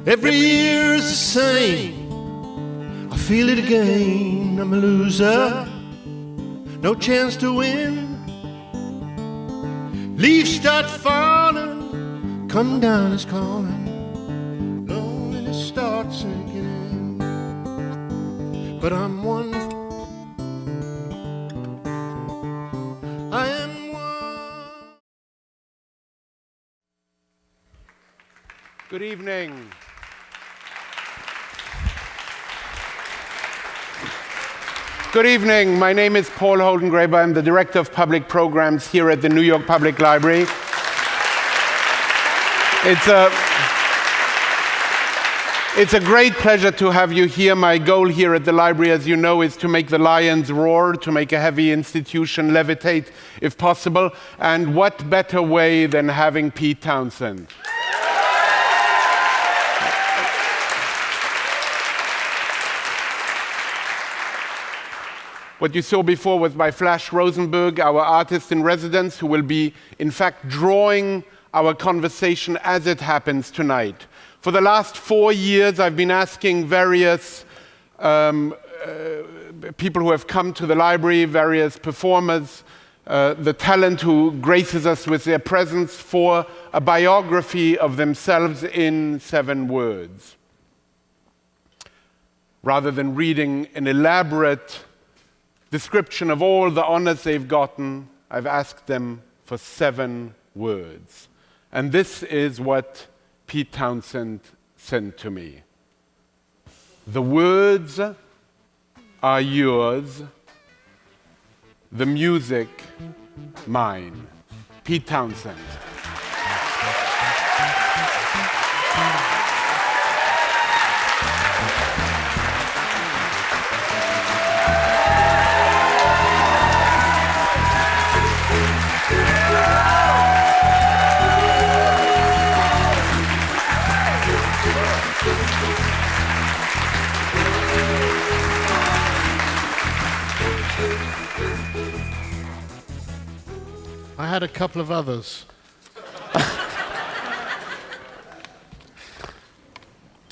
Every year is the same. I feel it again. I'm a loser. No chance to win. Leaves start falling. Come down is calling. Loneliness starts sinking in. But I'm one. I am one. Good evening. Good evening. My name is Paul Holdengräber. I'm the Director of Public Programs here at the New York Public Library. It's a great pleasure to have you here. My goal here at the library, as you know, is to make the lions roar, to make a heavy institution levitate, if possible. And what better way than having Pete Townshend? What you saw before was by Flash Rosenberg, our artist in residence, who will be, in fact, drawing our conversation as it happens tonight. For the last 4 years, I've been asking various people who have come to the library, various performers, the talent who graces us with their presence, for a biography of themselves in 7 words. Rather than reading an elaborate description of all the honors they've gotten, I've asked them for 7 words. And this is what Pete Townshend sent to me. The words are yours, the music mine. Pete Townshend. I had a couple of others.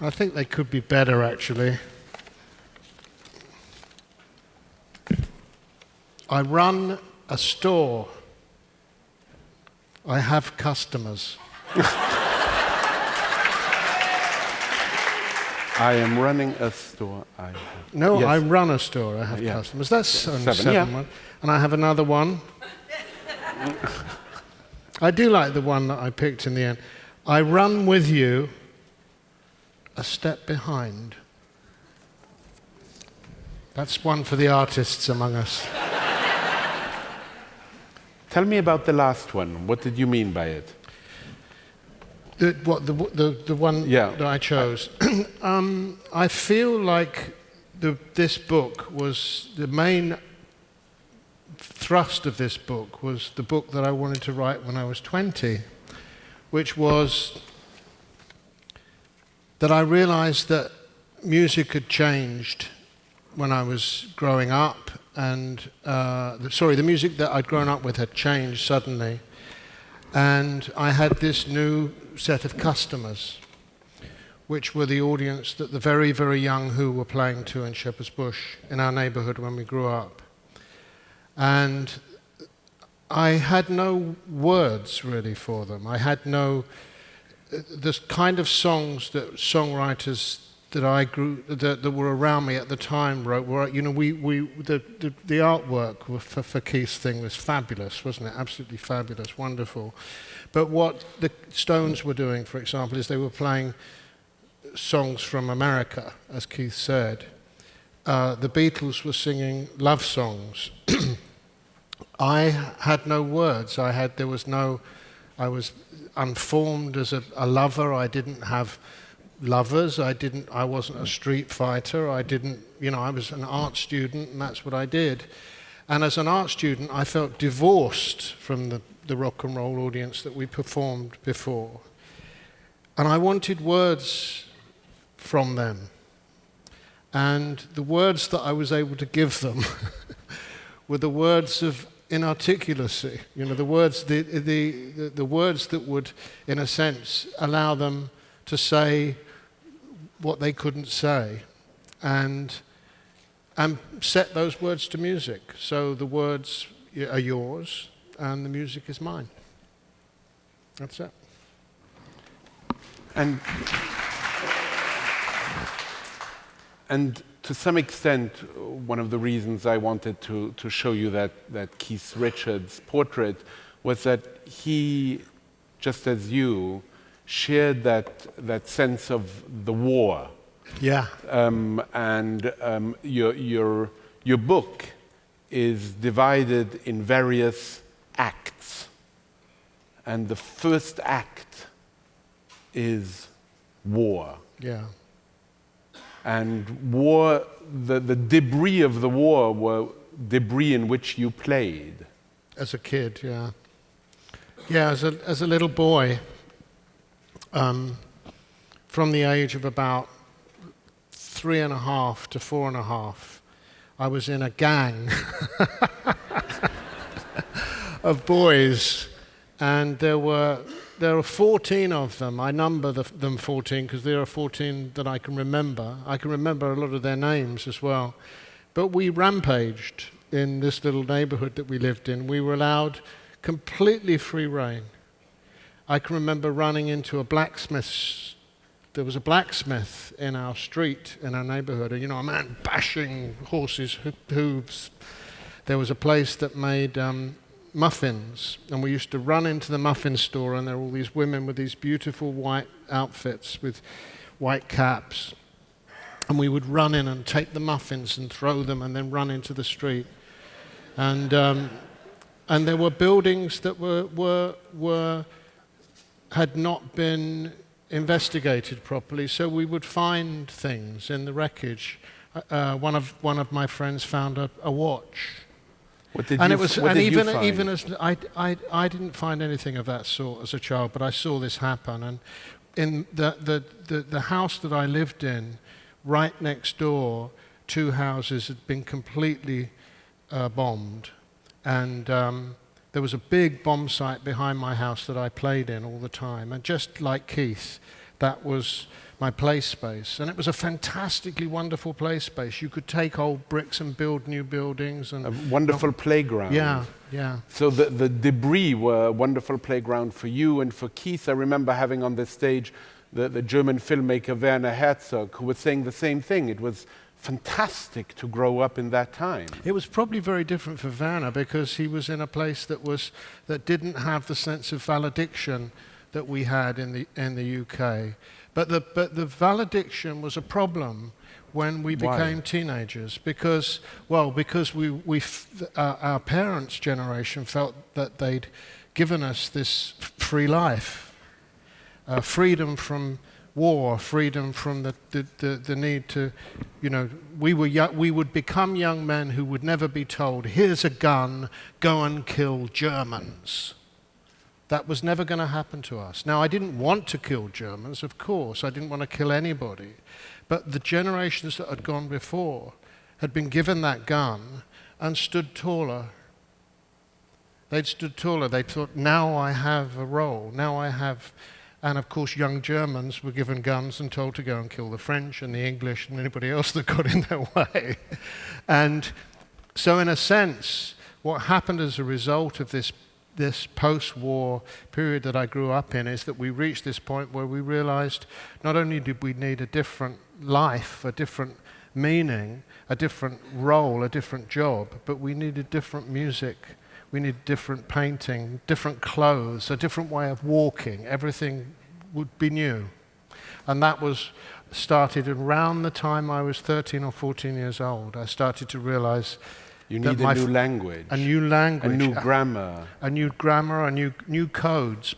I think they could be better, actually. I run a store. I have customers. I am running a store. No, yes. I run a store. I have customers. That's only 7 ones. And I have another one. I do like the one that I picked in the end. I run with you a step behind. That's one for the artists among us. Tell me about the last one. What did you mean by it? The one that I chose. I feel like this book was the main thrust of this book was the book that I wanted to write when I was 20, which was that I realized that music had changed when I was growing up, and the music that I'd grown up with had changed suddenly, and I had this new set of customers, which were the audience that the very, very young who were playing to in Shepherd's Bush in our neighborhood when we grew up. And I had no words really for them. I had no, the kind of songs that songwriters that were around me at the time wrote were, you know, the artwork for Keith's thing was fabulous, wasn't it? Absolutely fabulous, wonderful. But what the Stones were doing, for example, is they were playing songs from America, as Keith said. The Beatles were singing love songs. I had no words. I was unformed as a lover. I didn't have lovers. I wasn't a street fighter. I was an art student, and that's what I did. And as an art student, I felt divorced from the rock and roll audience that we performed before. And I wanted words from them. And the words that I was able to give them were the words of inarticulacy, you know, the words that would, in a sense, allow them to say what they couldn't say, and set those words to music. So the words are yours, and the music is mine. That's it. And to some extent, one of the reasons I wanted to show you that Keith Richards portrait was that he, just as you, shared that sense of the war. Yeah. Your book is divided in various acts. And the first act is war. Yeah. And war, the debris of the war were debris in which you played. As a kid, yeah. Yeah, as a little boy, from the age of about 3.5 to 4.5, I was in a gang of boys, and there were 14 of them. I number them 14 because there are 14 that I can remember. I can remember a lot of their names as well. But we rampaged in this little neighborhood that we lived in. We were allowed completely free rein. I can remember running into a blacksmith's. There was a blacksmith in our street, in our neighborhood, a man bashing horses' hooves. There was a place that made muffins, and we used to run into the muffin store, and there were all these women with these beautiful white outfits with white caps, and we would run in and take the muffins and throw them and then run into the street. And there were buildings that had not been investigated properly, so we would find things in the wreckage. One of my friends found a watch. What did you find? Even as I didn't find anything of that sort as a child, but I saw this happen. And in the house that I lived in, right next door, 2 houses had been completely bombed, and there was a big bomb site behind my house that I played in all the time. And just like Keith, that was my play space. And it was a fantastically wonderful play space. You could take old bricks and build new buildings. And a wonderful playground. Yeah, yeah. So the debris were a wonderful playground for you and for Keith. I remember having on the stage the German filmmaker Werner Herzog, who was saying the same thing. It was fantastic to grow up in that time. It was probably very different for Werner because he was in a place that didn't have the sense of valediction that we had in the UK. But the valediction was a problem when we became teenagers because our parents' generation felt that they'd given us this free life, freedom from war, freedom from the need to, we would become young men who would never be told, here's a gun, go and kill Germans. That was never going to happen to us. Now, I didn't want to kill Germans, of course. I didn't want to kill anybody. But the generations that had gone before had been given that gun and stood taller. They'd stood taller. They thought, now I have a role. Now I have... And of course, young Germans were given guns and told to go and kill the French and the English and anybody else that got in their way. And so in a sense, what happened as a result of this post-war period that I grew up in is that we reached this point where we realized not only did we need a different life, a different meaning, a different role, a different job, but we needed different music. We need different painting, different clothes, a different way of walking. Everything would be new. And that was started around the time I was 13 or 14 years old. I started to realize you need a new language. A new language. A new grammar. A new grammar, new codes.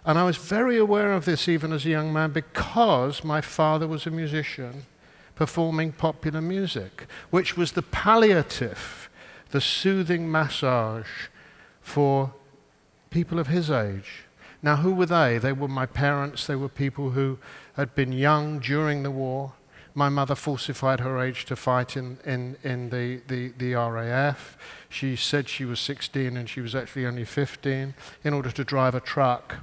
And I was very aware of this even as a young man because my father was a musician performing popular music, which was the palliative, the soothing massage for people of his age. Now, who were they? They were my parents. They were people who had been young during the war. My mother falsified her age to fight in the RAF. She said she was 16 and she was actually only 15 in order to drive a truck.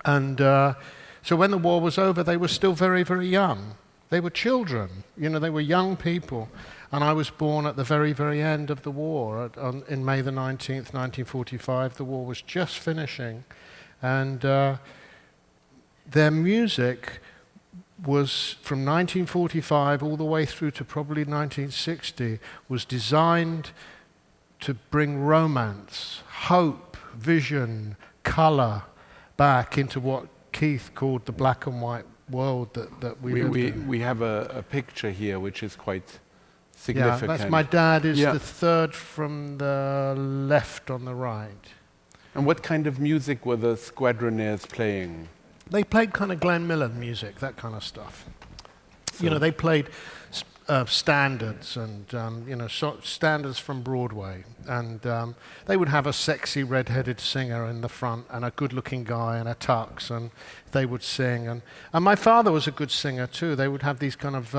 And So when the war was over, they were still very, very young. They were children, they were young people. And I was born at the very, very end of the war, in May the 19th, 1945. The war was just finishing. And their music was, from 1945 all the way through to probably 1960, was designed to bring romance, hope, vision, color back into what Keith called the black and white world that we lived in. We have a picture here which is quite significant. Yeah, that's my dad is the third from the left on the right. And what kind of music were the Squadroneers playing? They played kind of Glenn Miller music, that kind of stuff. So they played standards and standards from Broadway, and they would have a sexy red-headed singer in the front and a good-looking guy in a tux, and they would sing. And my father was a good singer too. They would have these kind of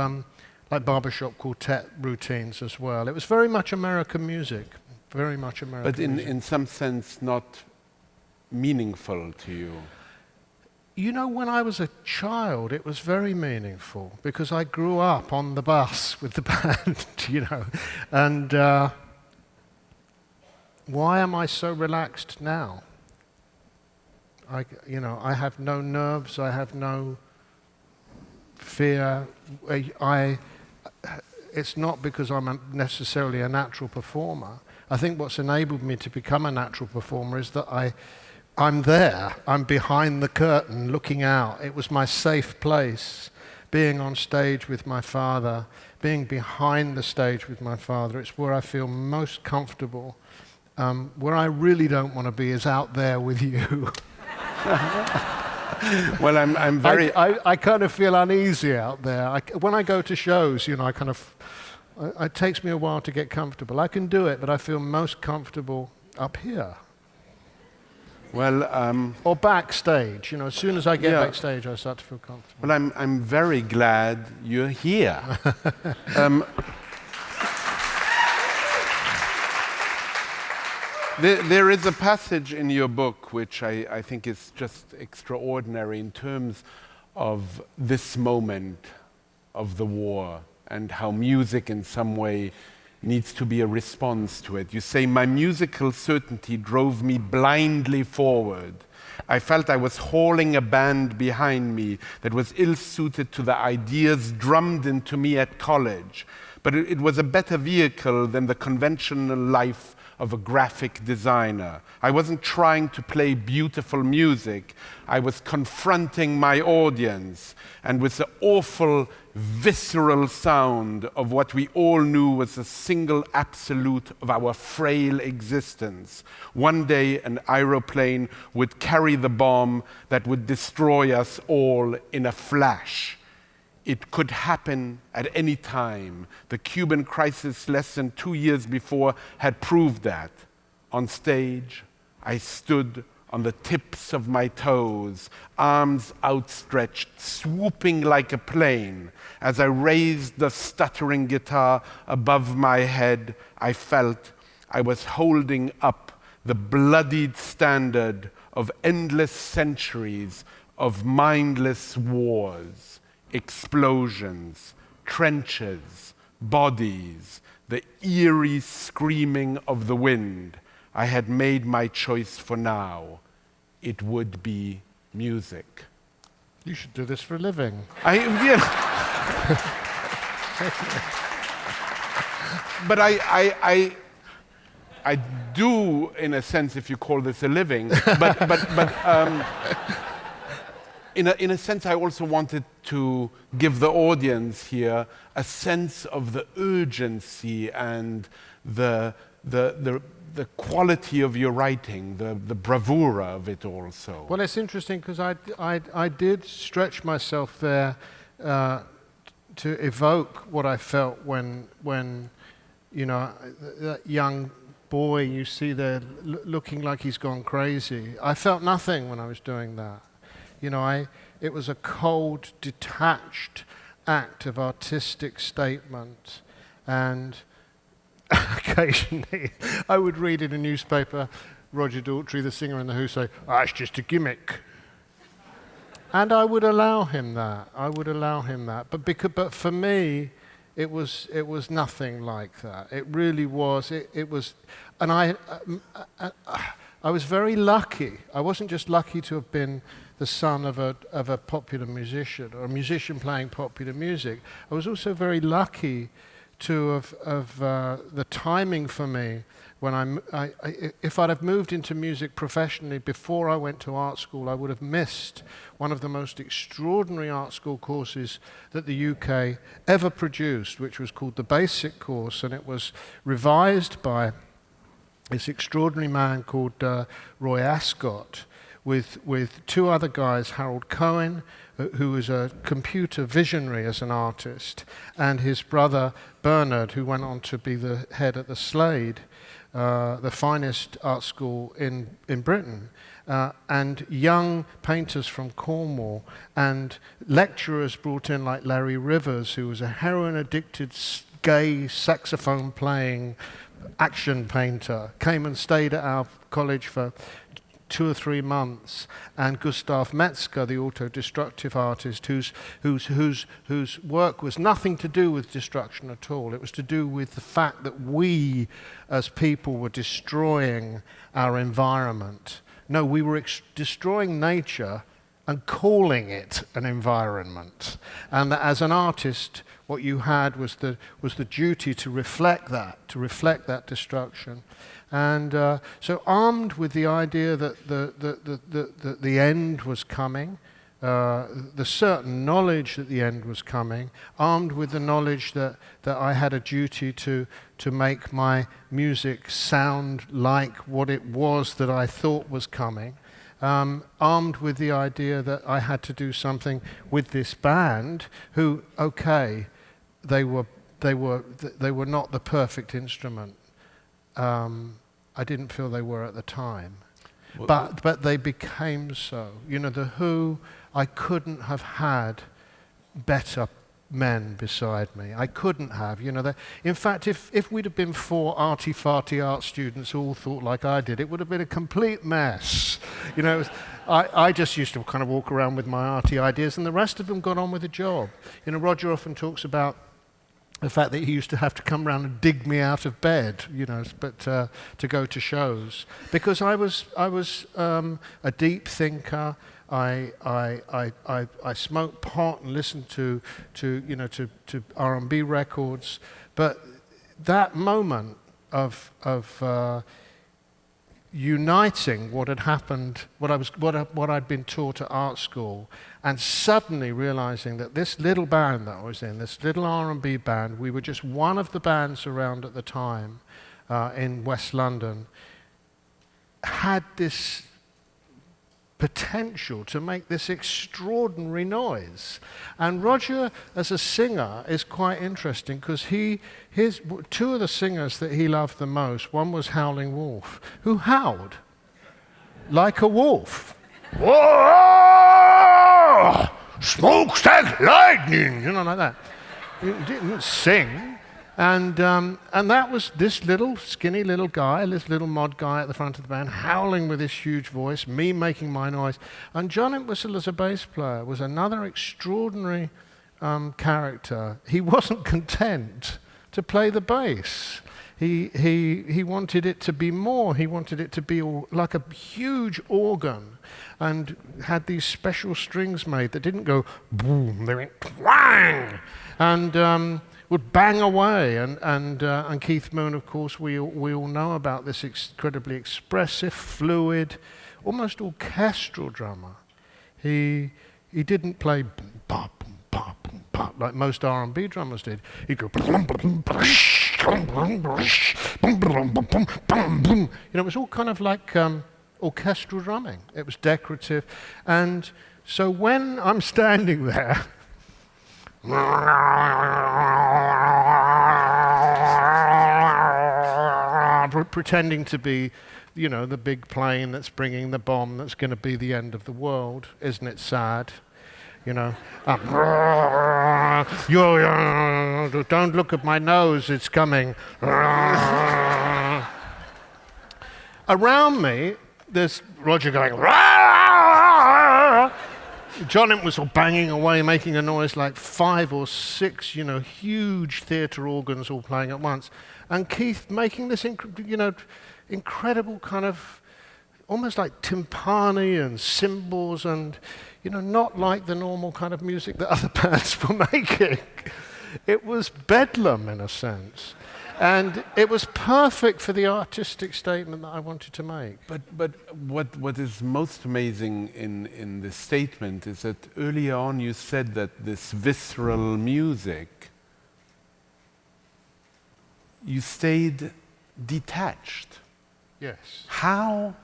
like barbershop quartet routines as well. It was very much American music, very much American. But in some sense, not meaningful to you. When I was a child, it was very meaningful because I grew up on the bus with the band, And why am I so relaxed now? I have no nerves. I have no fear. It's not because I'm necessarily a natural performer. I think what's enabled me to become a natural performer is that I'm there. I'm behind the curtain looking out. It was my safe place, being on stage with my father, being behind the stage with my father. It's where I feel most comfortable. Where I really don't want to be is out there with you. Well, I'm very... I kind of feel uneasy out there. When I go to shows, it takes me a while to get comfortable. I can do it, but I feel most comfortable up here. Well, or backstage. As soon as I get backstage, I start to feel comfortable. Well, I'm very glad you're here. There is a passage in your book which I think is just extraordinary in terms of this moment of the war and how music in some way needs to be a response to it. You say, my musical certainty drove me blindly forward. I felt I was hauling a band behind me that was ill-suited to the ideas drummed into me at college. But it was a better vehicle than the conventional life of a graphic designer. I wasn't trying to play beautiful music. I was confronting my audience, and with the awful, visceral sound of what we all knew was the single absolute of our frail existence. One day, an aeroplane would carry the bomb that would destroy us all in a flash. It could happen at any time. The Cuban crisis less than 2 years before had proved that. On stage, I stood on the tips of my toes, arms outstretched, swooping like a plane. As I raised the stuttering guitar above my head, I felt I was holding up the bloodied standard of endless centuries of mindless wars. Explosions, trenches, bodies, the eerie screaming of the wind. I had made my choice for now. It would be music. You should do this for a living. But I do, in a sense, if you call this a living. In a sense, I also wanted to give the audience here a sense of the urgency and the quality of your writing, the bravura of it also. Well, it's interesting because I did stretch myself there to evoke what I felt when that young boy you see there looking like he's gone crazy. I felt nothing when I was doing that. It was a cold, detached act of artistic statement, and occasionally I would read in a newspaper Roger Daltrey, the singer in The Who, say, it's just a gimmick. And I would allow him that. I would allow him that. But for me, it was nothing like that. It really was. It was, and I was very lucky. I wasn't just lucky to have been the son of a popular musician or a musician playing popular music. I was also very lucky to have the timing for me when if I'd have moved into music professionally before I went to art school, I would have missed one of the most extraordinary art school courses that the UK ever produced, which was called the Basic Course, and it was revised by this extraordinary man called Roy Ascott, with two other guys, Harold Cohen, who was a computer visionary as an artist, and his brother Bernard, who went on to be the head at the Slade, the finest art school in Britain, and young painters from Cornwall, and lecturers brought in like Larry Rivers, who was a heroin-addicted, gay, saxophone-playing action painter, came and stayed at our college for 2 or 3 months, and Gustav Metzger, the auto-destructive artist, whose work was nothing to do with destruction at all. It was to do with the fact that we, as people, were destroying our environment. No, we were destroying nature and calling it an environment. And that as an artist, what you had was the duty to reflect that destruction. And so armed with the idea that the end was coming, the certain knowledge that the end was coming, armed with the knowledge that I had a duty to make my music sound like what it was that I thought was coming, armed with the idea that I had to do something with this band, who, okay, they were not the perfect instrument. I didn't feel they were at the time, but they became so. You know, the Who, I couldn't have had better men beside me. I couldn't have. You know, in fact, if we'd have been 4 arty-farty art students who all thought like I did, it would have been a complete mess. You know, I just used to kind of walk around with my arty ideas, and the rest of them got on with the job. You know, Roger often talks about the fact that he used to have to come round and dig me out of bed, you know, but to go to shows, because I was a deep thinker. I smoked pot and listened to R&B records, but that moment of uniting what had happened, what I'd been taught at art school, and suddenly realizing that this little band that I was in, this little R&B band, we were just one of the bands around at the time in West London, had this potential to make this extraordinary noise. And Roger, as a singer, is quite interesting, because his 2 of the singers that he loved the most, one was Howling Wolf, who howled like a wolf. Whoa! Smokestack lightning, you know, like that. He didn't sing. And that was this little skinny little guy, this little mod guy at the front of the band, howling with this huge voice, me making my noise. And John Entwistle as a bass player was another extraordinary character. He wasn't content to play the bass. He wanted it to be more. He wanted it to be like a huge organ, and had these special strings made that didn't go boom, they went twang, and would bang away. And Keith Moon, of course, we all know about this incredibly expressive, fluid, almost orchestral drummer. He didn't play boom, ba, boom, ba, boom, ba, like most R&B drummers did. He'd go boom, boom, boom, boom. You know, it was all kind of like orchestral drumming. It was decorative. And so when I'm standing there pretending to be, you know, the big plane that's bringing the bomb that's going to be the end of the world, isn't it sad? You know, don't look at my nose, it's coming. Around me, there's Roger going, John was all banging away, making a noise like 5 or 6, huge theatre organs all playing at once. And Keith making this, incredible kind of, almost like timpani and cymbals and, not like the normal kind of music that other bands were making. It was bedlam in a sense. And it was perfect for the artistic statement that I wanted to make. But what is most amazing in this statement is that earlier on you said that this visceral music, you stayed detached. Yes. How?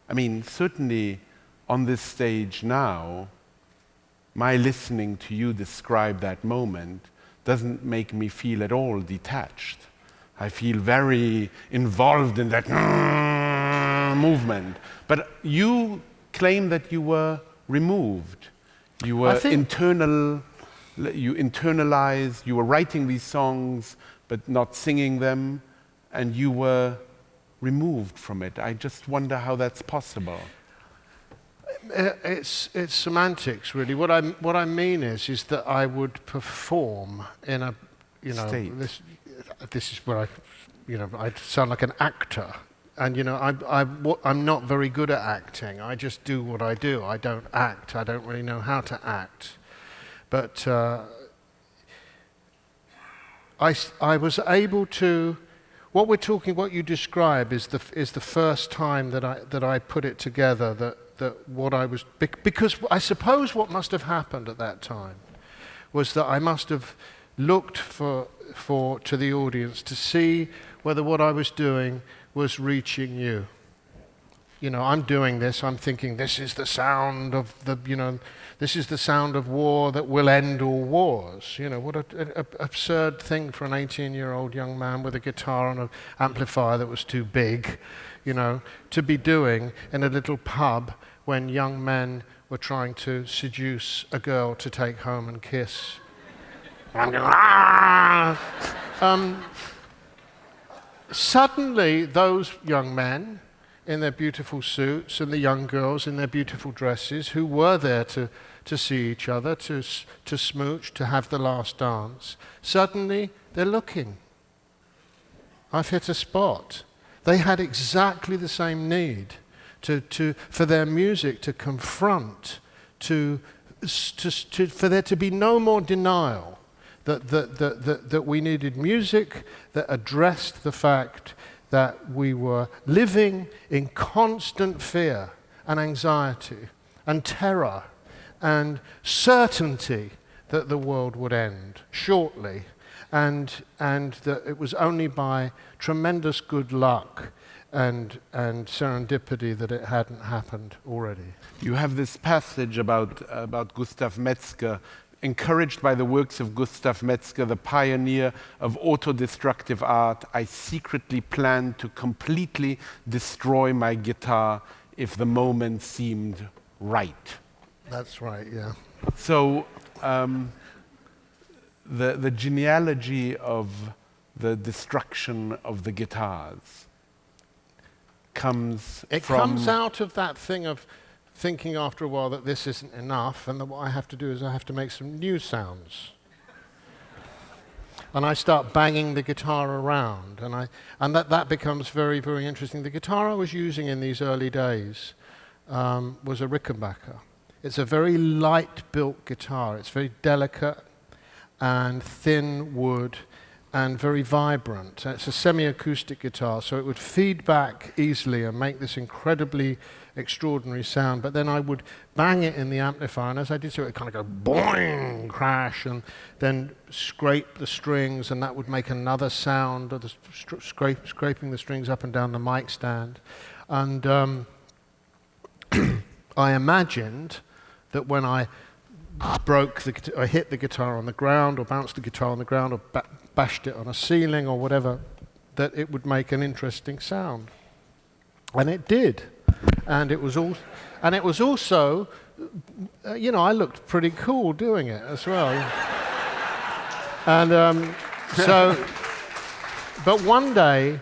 I mean, certainly on this stage now, my listening to you describe that moment doesn't make me feel at all detached. I feel very involved in that movement. But you claim that you were removed. You were you internalized, you were writing these songs but not singing them, and you were removed from it. I just wonder how that's possible. It's semantics, really. What I mean is that I would perform in a, state. This is where I sound like an actor, and I'm not very good at acting. I just do what I do. I don't act. I don't really know how to act, but I was able to. What you describe is the first time that I put it together. That what I was, because I suppose what must have happened at that time was that I must have looked to the audience to see whether what I was doing was reaching you. I'm doing this, I'm thinking this is the sound of this is the sound of war that will end all wars. What an absurd thing for an 18-year-old young man with a guitar and an amplifier that was too big, to be doing in a little pub when young men were trying to seduce a girl to take home and kiss. Suddenly, those young men in their beautiful suits and the young girls in their beautiful dresses who were there to see each other, to smooch, to have the last dance, suddenly they're looking. I've hit a spot. They had exactly the same need for their music to confront, for there to be no more denial that we needed music that addressed the fact that we were living in constant fear and anxiety and terror and certainty that the world would end shortly, and that it was only by tremendous good luck and serendipity that it hadn't happened already. You have this passage about Gustav Metzger. Encouraged by the works of Gustav Metzger, the pioneer of autodestructive art, I secretly planned to completely destroy my guitar if the moment seemed right. That's right, yeah. So the genealogy of the destruction of the guitars comes comes out of that thing of thinking after a while that this isn't enough, and that what I have to do is I have to make some new sounds. And I start banging the guitar around, and that becomes very, very interesting. The guitar I was using in these early days was a Rickenbacker. It's a very light-built guitar. It's very delicate and thin wood and very vibrant. It's a semi-acoustic guitar, so it would feed back easily and make this incredibly extraordinary sound, but then I would bang it in the amplifier, and as I did so, it would kind of go boing, crash, and then scrape the strings, and that would make another sound of the scraping the strings up and down the mic stand. And I imagined that when I I hit the guitar on the ground, or bounced the guitar on the ground, or bashed it on a ceiling, or whatever, that it would make an interesting sound, and it did. And it was also, I looked pretty cool doing it as well. And but one day,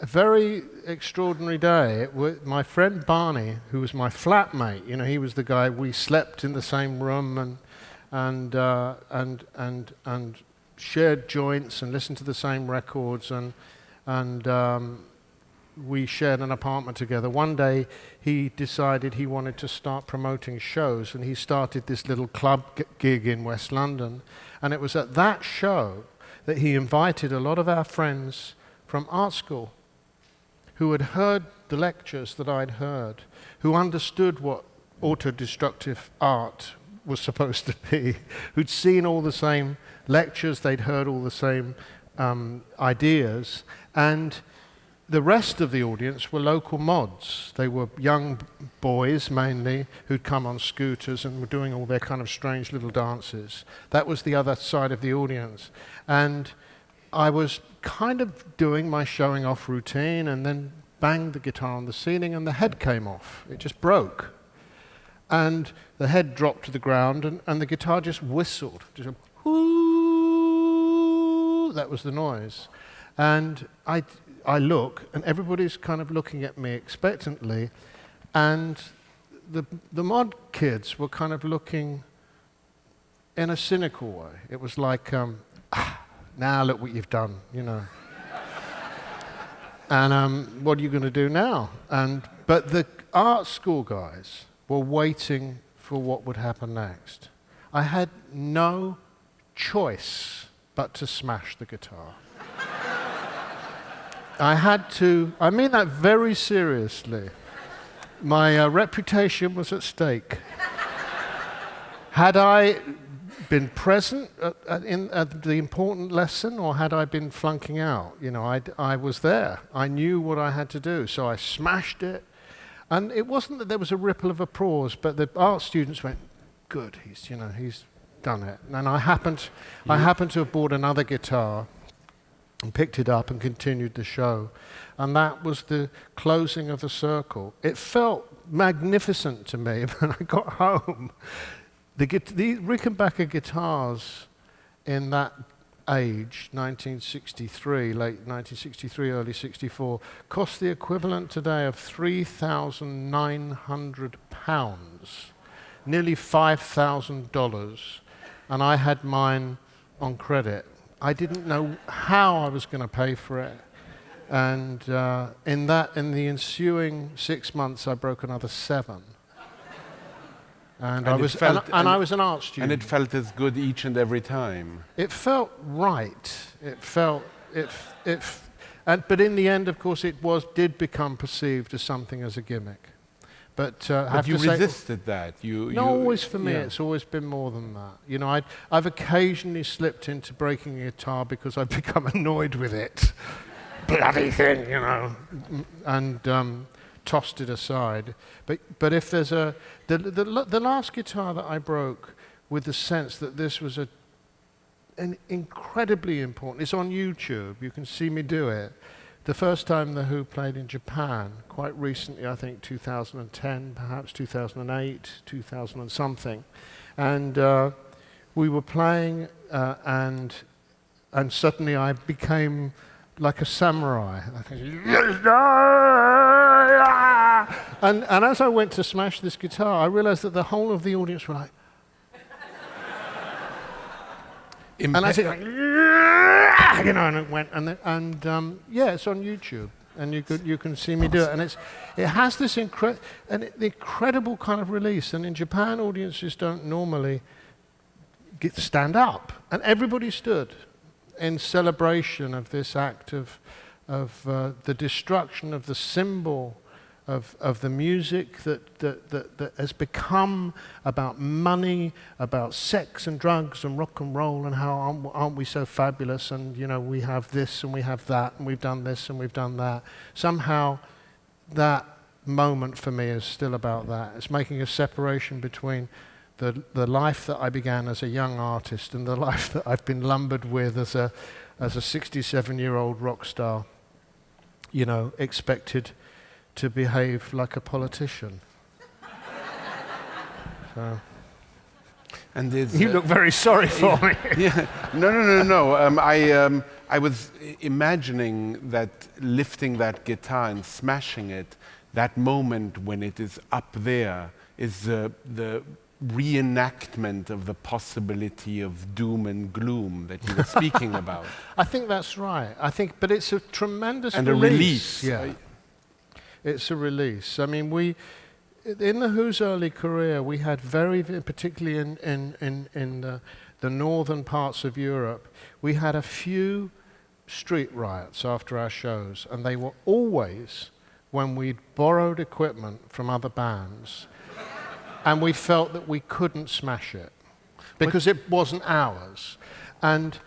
a very extraordinary day. My friend Barney, who was my flatmate, he was the guy, we slept in the same room and shared joints and listened to the same records, and we shared an apartment together. One day he decided he wanted to start promoting shows, and he started this little club gig in West London, and it was at that show that he invited a lot of our friends from art school who had heard the lectures that I'd heard, who understood what autodestructive art was supposed to be, who'd seen all the same lectures, they'd heard all the same ideas, and the rest of the audience were local mods. They were young boys, mainly, who'd come on scooters and were doing all their kind of strange little dances. That was the other side of the audience. And I was kind of doing my showing off routine and then banged the guitar on the ceiling and the head came off. It just broke. And the head dropped to the ground and the guitar just whistled. Just a whoo, that was the noise. And I look, and everybody's kind of looking at me expectantly, and the mod kids were kind of looking in a cynical way. It was like, now look what you've done, And what are you going to do now? But the art school guys were waiting for what would happen next. I had no choice but to smash the guitar. I had to, I mean that very seriously. My reputation was at stake. Had I been present at the important lesson, or had I been flunking out? I was there. I knew what I had to do, so I smashed it. And it wasn't that there was a ripple of applause, but the art students went, good, he's done it. And I happened to have bought another guitar and picked it up and continued the show. And that was the closing of the circle. It felt magnificent to me when I got home. The Rickenbacker guitars in that age, 1963, late 1963, early 64, cost the equivalent today of £3,900, nearly $5,000, and I had mine on credit. I didn't know how I was going to pay for it, and in the ensuing 6 months, I broke another 7. And I was an art student. And it felt as good each and every time. It felt right. But in the end, of course, did become perceived as something as a gimmick. But you resisted that. Always for me, it's always been more than that. I've occasionally slipped into breaking a guitar because I've become annoyed with it. Bloody thing, and tossed it aside. But if there's the last guitar that I broke with the sense that this was an incredibly important, it's on YouTube, you can see me do it. The first time The Who played in Japan, quite recently, I think 2010, perhaps 2008, 2000 and something. And we were playing and suddenly I became like a samurai. And as I went to smash this guitar, I realized that the whole of the audience were like, and I said, and it went, it's on YouTube, and you can see me do it, and it has this incredible kind of release. And in Japan, audiences don't normally stand up, and everybody stood in celebration of this act of the destruction of the symbol of the music that has become about money, about sex and drugs and rock and roll, and how aren't we so fabulous, and we have this and we have that and we've done this and we've done that. Somehow that moment for me is still about that. It's making a separation between the life that I began as a young artist and the life that I've been lumbered with as a 67-year-old rock star, expected to behave like a politician. So And you look very sorry for me. Yeah. No. I was imagining that lifting that guitar and smashing it, that moment when it is up there, is the reenactment of the possibility of doom and gloom that you were speaking about. I think that's right. But it's a tremendous and release. a release. Yeah. It's a release. I mean, in the Who's early career, we had particularly in the northern parts of Europe, we had a few street riots after our shows, and they were always when we'd borrowed equipment from other bands, and we felt that we couldn't smash it because it wasn't ours. And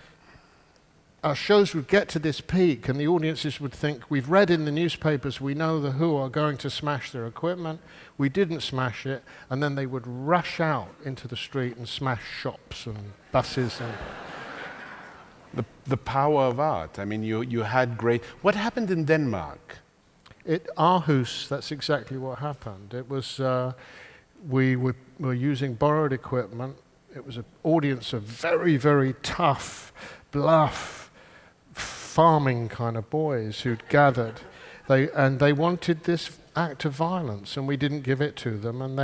our shows would get to this peak, and the audiences would think, we've read in the newspapers, we know the Who are going to smash their equipment. We didn't smash it, and then they would rush out into the street and smash shops and buses. And the power of art. I mean, you had great... What happened in Denmark? Aarhus, that's exactly what happened. It was, we were using borrowed equipment. It was an audience of very, very tough, bluff, farming kind of boys who'd gathered. They wanted this act of violence, and we didn't give it to them. And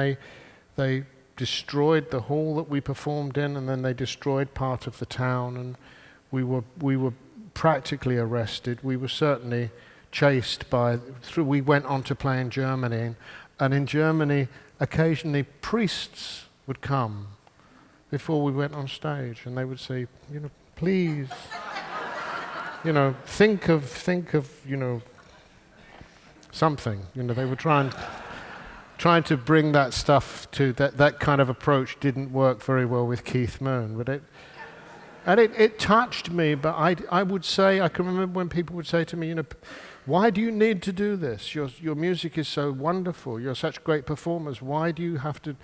they destroyed the hall that we performed in, and then they destroyed part of the town. And we were practically arrested. We were certainly chased we went on to play in Germany, and in Germany occasionally priests would come before we went on stage, and they would say, please, think of something. They were trying to bring that stuff to that kind of approach. Didn't work very well with Keith Moon, but it touched me. But I would say, I can remember when people would say to me, why do you need to do this? Your music is so wonderful. You're such great performers. Why do you have to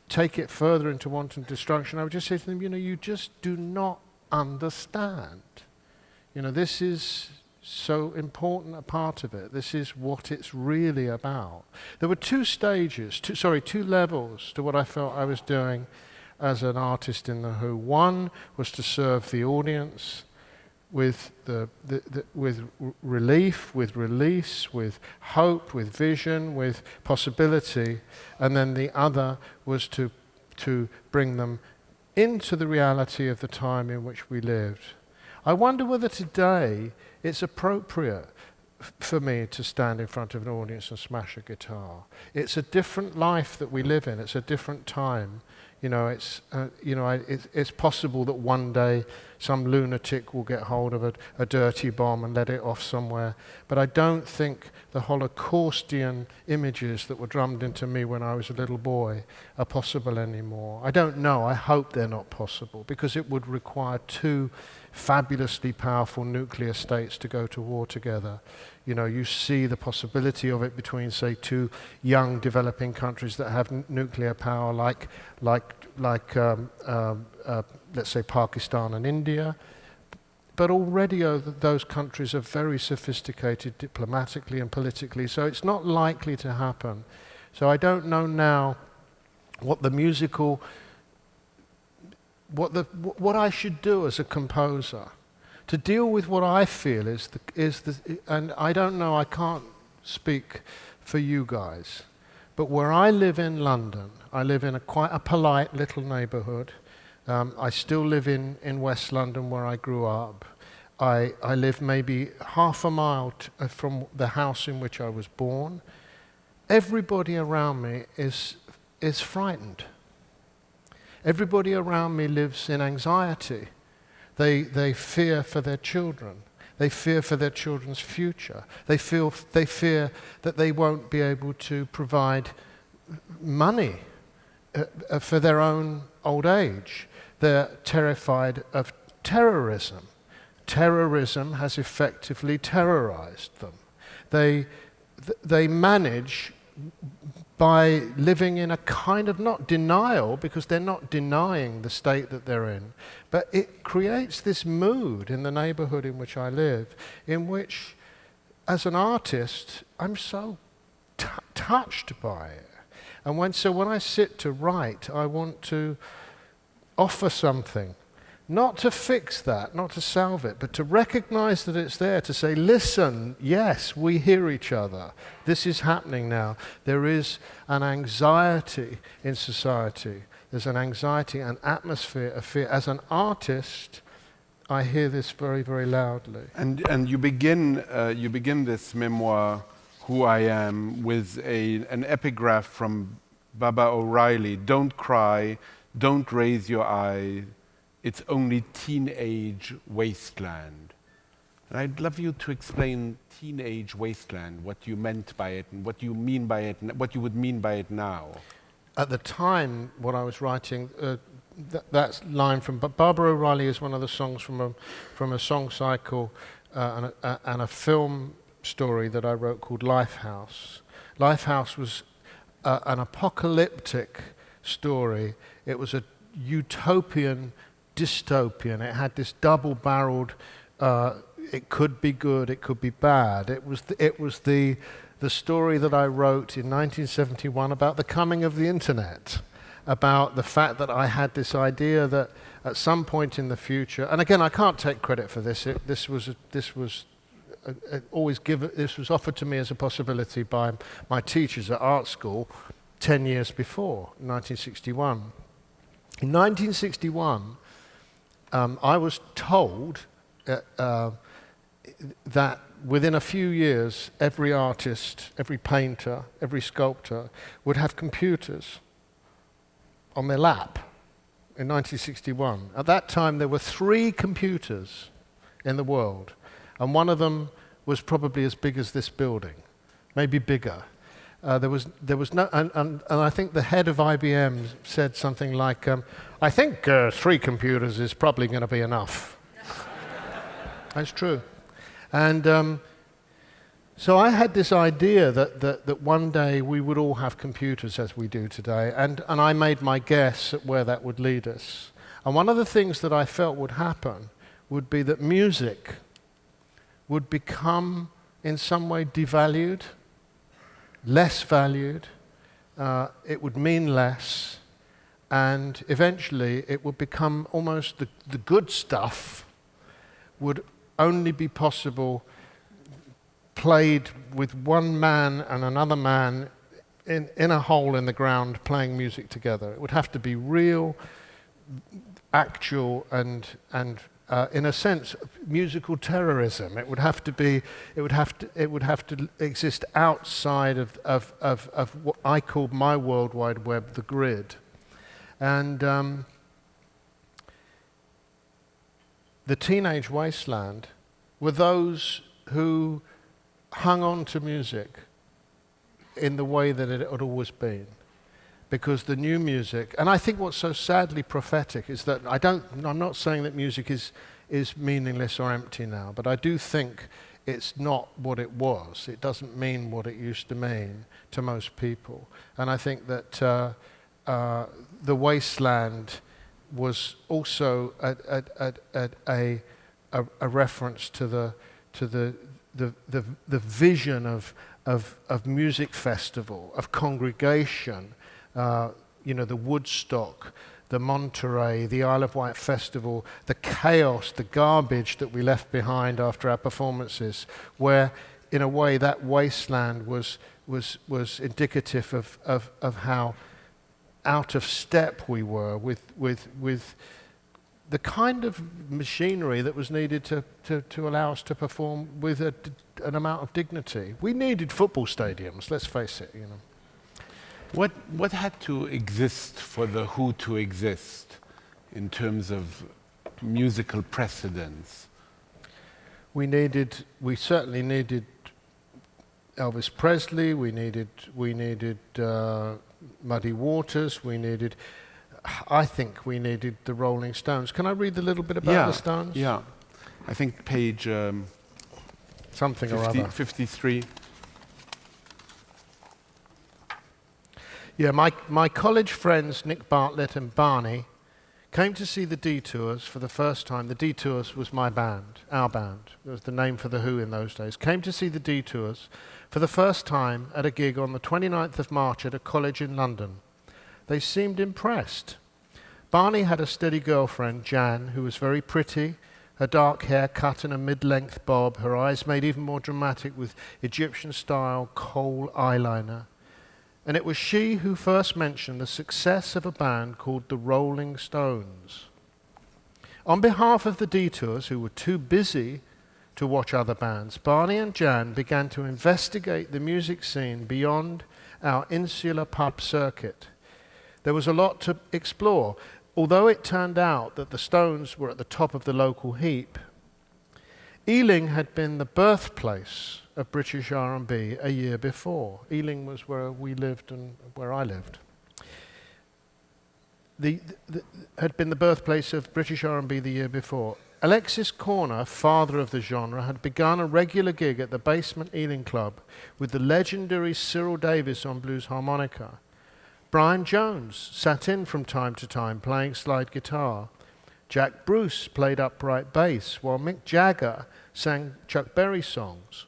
take it further into wanton destruction? I would just say to them, you just do not understand. This is so important a part of it. This is what it's really about. There were two levels to what I felt I was doing as an artist in the Who. One was to serve the audience with with relief, with release, with hope, with vision, with possibility, and then the other was to bring them into the reality of the time in which we lived. I wonder whether today it's appropriate for me to stand in front of an audience and smash a guitar. It's a different life that we live in. It's a different time. It's possible that one day some lunatic will get hold of a dirty bomb and let it off somewhere. But I don't think the Holocaustian images that were drummed into me when I was a little boy are possible anymore. I don't know. I hope they're not possible, because it would require two fabulously powerful nuclear states to go to war together. You see the possibility of it between, say, two young developing countries that have nuclear power, like let's say Pakistan and India. But already those countries are very sophisticated diplomatically and politically, so it's not likely to happen. So I don't know now what what I should do as a composer to deal with what I feel and I don't know, I can't speak for you guys, but where I live in London, I live in quite a polite little neighborhood. I still live in West London where I grew up. I live maybe half a mile from the house in which I was born. Everybody around me is frightened. Everybody around me lives in anxiety. They fear for their children. They fear for their children's future. They fear that they won't be able to provide money for their own old age. They're terrified of terrorism. Terrorism has effectively terrorized them. They manage by living in a kind of, not denial, because they're not denying the state that they're in, but it creates this mood in the neighborhood in which I live, in which, as an artist, I'm so touched by it. And when I sit to write, I want to offer something, not to fix that, not to salve it, but to recognize that it's there, to say, listen, yes, we hear each other. This is happening now. There is an anxiety in society. There's an anxiety, an atmosphere of fear. As an artist, I hear this very, very loudly. And you begin this memoir, Who I Am, with an epigraph from Baba O'Reilly: "Don't cry, don't raise your eye. It's only teenage wasteland." And I'd love you to explain teenage wasteland, what you meant by it, and what you mean by it, and what you would mean by it now. At the time, what I was writing, that line from Barbara O'Reilly is one of the songs from a song cycle and a film story that I wrote called Lifehouse. Lifehouse was an apocalyptic story. It was a utopian dystopian. It had this double-barreled, it could be good, it could be bad. It was the story that I wrote in 1971 about the coming of the internet, about the fact that I had this idea that at some point in the future, and again, I can't take credit for this. This was offered to me as a possibility by my teachers at art school 10 years before, 1961. In 1961, I was told that within a few years, every artist, every painter, every sculptor would have computers on their lap in 1961. At that time, there were 3 computers in the world, and one of them was probably as big as this building, maybe bigger. There was no, and I think the head of IBM said something like, I think 3 computers is probably going to be enough. That's true. And so I had this idea that one day we would all have computers as we do today, and I made my guess at where that would lead us. And one of the things that I felt would happen would be that music would become in some way devalued, less valued, it would mean less, and eventually it would become almost the good stuff would only be possible played with one man and another man in a hole in the ground playing music together. It would have to be real, actual, and in a sense, musical terrorism. It would have to exist outside of what I call my World Wide Web, the grid. And the teenage wasteland were those who hung on to music in the way that it had always been. Because the new music, and I think what's so sadly prophetic is that I'm not saying that music is meaningless or empty now, but I do think it's not what it was. It doesn't mean what it used to mean to most people. And I think that the wasteland was also a reference to the vision of music festival, of congregation. The Woodstock, the Monterey, the Isle of Wight Festival, the chaos, the garbage that we left behind after our performances, where, in a way, that wasteland was indicative of how out of step we were with the kind of machinery that was needed to allow us to perform with an amount of dignity. We needed football stadiums, let's face it, What had to exist for the Who to exist in terms of musical precedence? We certainly needed Elvis Presley. We needed Muddy Waters. I think we needed the Rolling Stones. Can I read a little bit about the Stones? Yeah, I think page something or other. 53. Yeah, my college friends, Nick Bartlett and Barney, came to see the Detours for the first time. The Detours was my band, our band. It was the name for the Who in those days. Came to see the Detours for the first time at a gig on the 29th of March at a college in London. They seemed impressed, Barney had a steady girlfriend, Jan, who was very pretty, her dark hair cut in a mid-length bob, her eyes made even more dramatic with Egyptian-style kohl eyeliner. And it was she who first mentioned the success of a band called the Rolling Stones. On behalf of the Detours, who were too busy to watch other bands, Barney and Jan began to investigate the music scene beyond our insular pub circuit. There was a lot to explore. Although it turned out that the Stones were at the top of the local heap, Ealing had been the birthplace of British R&B a year before. Ealing was where we lived and where I lived. Had been the birthplace of British R&B the year before. Alexis Corner, father of the genre, had begun a regular gig at the Basement Ealing Club with the legendary Cyril Davis on blues harmonica. Brian Jones sat in from time to time playing slide guitar. Jack Bruce played upright bass, while Mick Jagger sang Chuck Berry songs.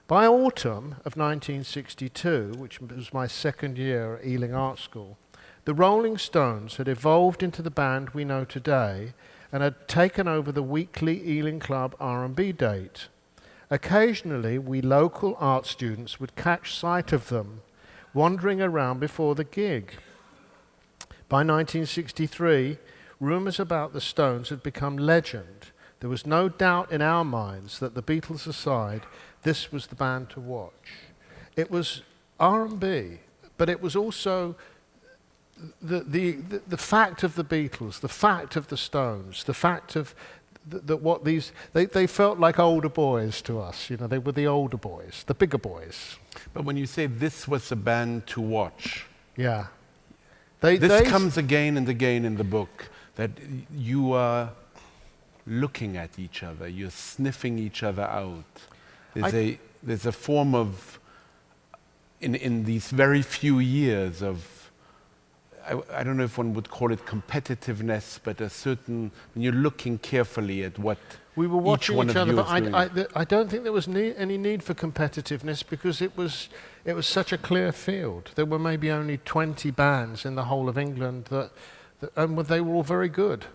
By autumn of 1962, which was my second year at Ealing Art School, the Rolling Stones had evolved into the band we know today and had taken over the weekly Ealing Club R&B date. Occasionally, we local art students would catch sight of them wandering around before the gig. By 1963, rumours about the Stones had become legend. There was no doubt in our minds that the Beatles aside, this was the band to watch. It was R&B, but it was also the fact of the Beatles, the fact of the Stones, the fact of that what these, they felt like older boys to us. You know, they were the older boys, the bigger boys. But when you say this was a band to watch, yeah, this comes again and again in the book, that you are looking at each other, you're sniffing each other out. There's a form of, in these very few years of, I don't know if one would call it competitiveness, but a certain, when you're looking carefully at what we were watching each other, but I don't think there was any need for competitiveness because it was such a clear field. There were maybe only 20 bands in the whole of England and they were all very good.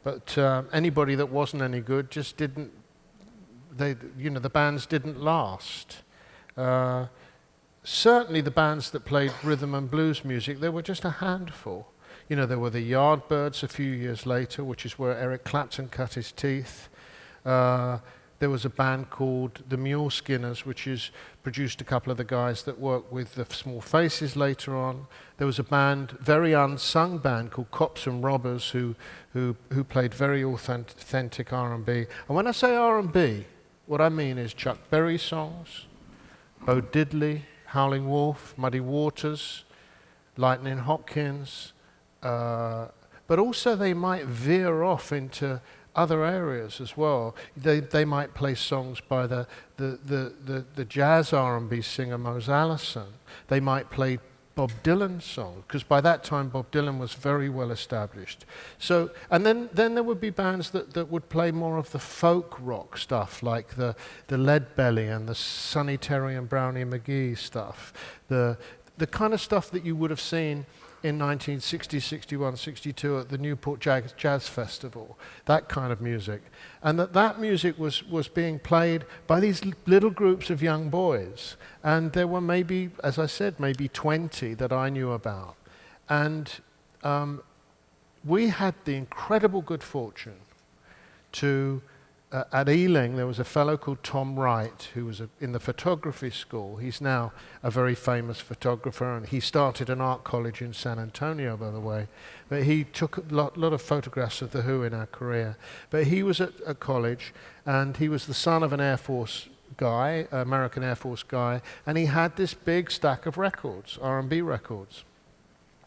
But anybody that wasn't any good just didn't. The bands didn't last. Certainly the bands that played rhythm and blues music, there were just a handful. You know, there were the Yardbirds a few years later, which is where Eric Clapton cut his teeth. There was a band called the Mule Skinners, which produced a couple of the guys that worked with the Small Faces later on. There was a band, very unsung band, called Cops and Robbers, who played very authentic R&B. And when I say R&B, what I mean is Chuck Berry songs, Bo Diddley, Howling Wolf, Muddy Waters, Lightning Hopkins, but also they might veer off into other areas as well. They might play songs by the jazz R&B singer Mose Allison. They might play Bob Dylan songs, because by that time Bob Dylan was very well established. So, and then there would be bands that would play more of the folk rock stuff, like the Lead Belly and the Sonny Terry and Brownie McGee stuff, the kind of stuff that you would have seen in 1960, 61, 62 at the Newport Jazz Festival, that kind of music. And that music was being played by these little groups of young boys. And there were maybe, as I said, maybe 20 that I knew about. And we had the incredible good fortune to, at Ealing, there was a fellow called Tom Wright who was in the photography school. He's now a very famous photographer, and he started an art college in San Antonio, by the way. But he took a lot of photographs of The Who in our career. But he was at a college, and he was the son of an Air Force guy, American Air Force guy, and he had this big stack of records, R&B records,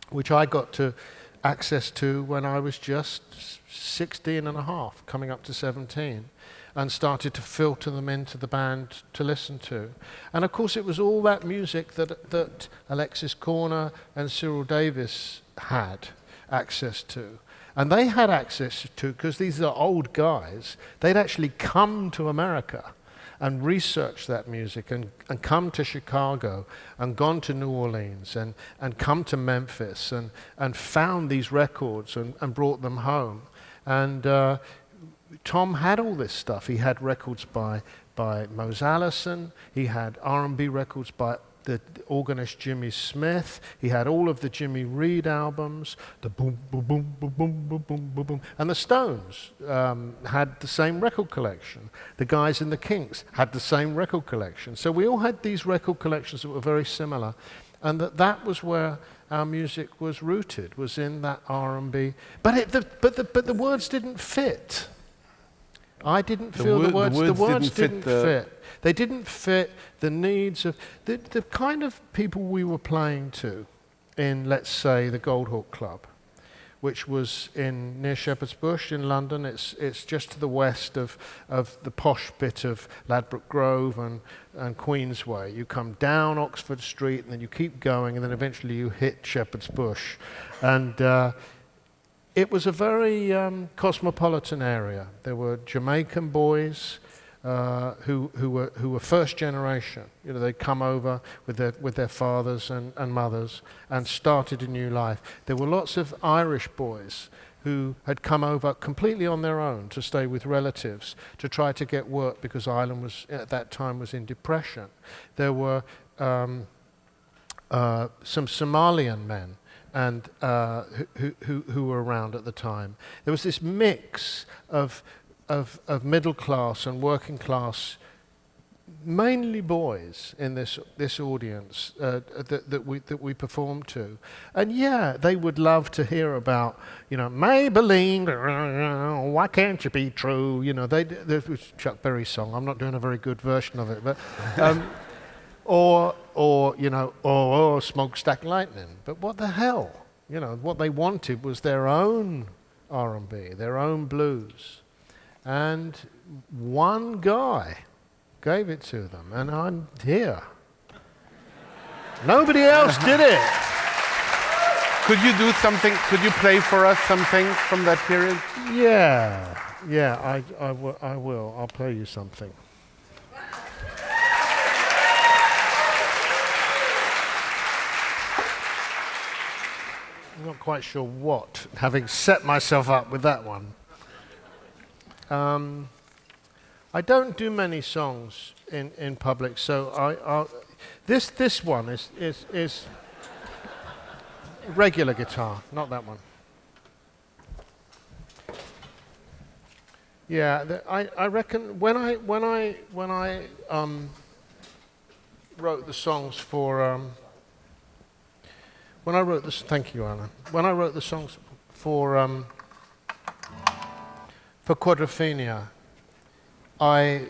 which I got to access to when I was just 16 and a half, coming up to 17, and started to filter them into the band to listen to. And of course it was all that music that Alexis Corner and Cyril Davis had access to. And they had access to, because these are old guys, they'd actually come to America and researched that music and come to Chicago and gone to New Orleans and come to Memphis and found these records and brought them home. And Tom had all this stuff. He had records by Mose Allison. He had R&B records by the organist Jimmy Smith. He had all of the Jimmy Reed albums, the boom, boom, boom, boom, boom, boom, boom, boom, boom. And the Stones had the same record collection. The guys in the Kinks had the same record collection. So we all had these record collections that were very similar. And that was where our music was rooted, was in that R&B. But the words didn't fit. I didn't feel the words didn't fit. They didn't fit the needs of the kind of people we were playing to in, let's say, the Goldhawk Club, which was near Shepherd's Bush in London. It's just to the west of the posh bit of Ladbroke Grove and Queensway. You come down Oxford Street and then you keep going and then eventually you hit Shepherd's Bush. And it was a very cosmopolitan area. There were Jamaican boys who were first generation. You know, they'd come over with their fathers and mothers and started a new life. There were lots of Irish boys who had come over completely on their own to stay with relatives to try to get work because Ireland was at that time was in depression. There were some Somalian men and who were around at the time. There was this mix of middle class and working class, mainly boys in this audience that we performed to, and yeah, they would love to hear about, you know, Maybelline, why can't you be true? You know, there was Chuck Berry's song. I'm not doing a very good version of it, but. Or you know, or Smokestack Lightning. But what the hell? You know, what they wanted was their own R&B, their own blues. And one guy gave it to them, and I'm here. Nobody else did it. Could you do something? Could you play for us something from that period? Yeah, I will. I'll play you something. I'm not quite sure what, having set myself up with that one. I don't do many songs in public, so this one is regular guitar, not that one. Yeah, I reckon when I wrote the songs for. When I wrote this, thank you, Alan. When I wrote the songs for Quadrophenia, I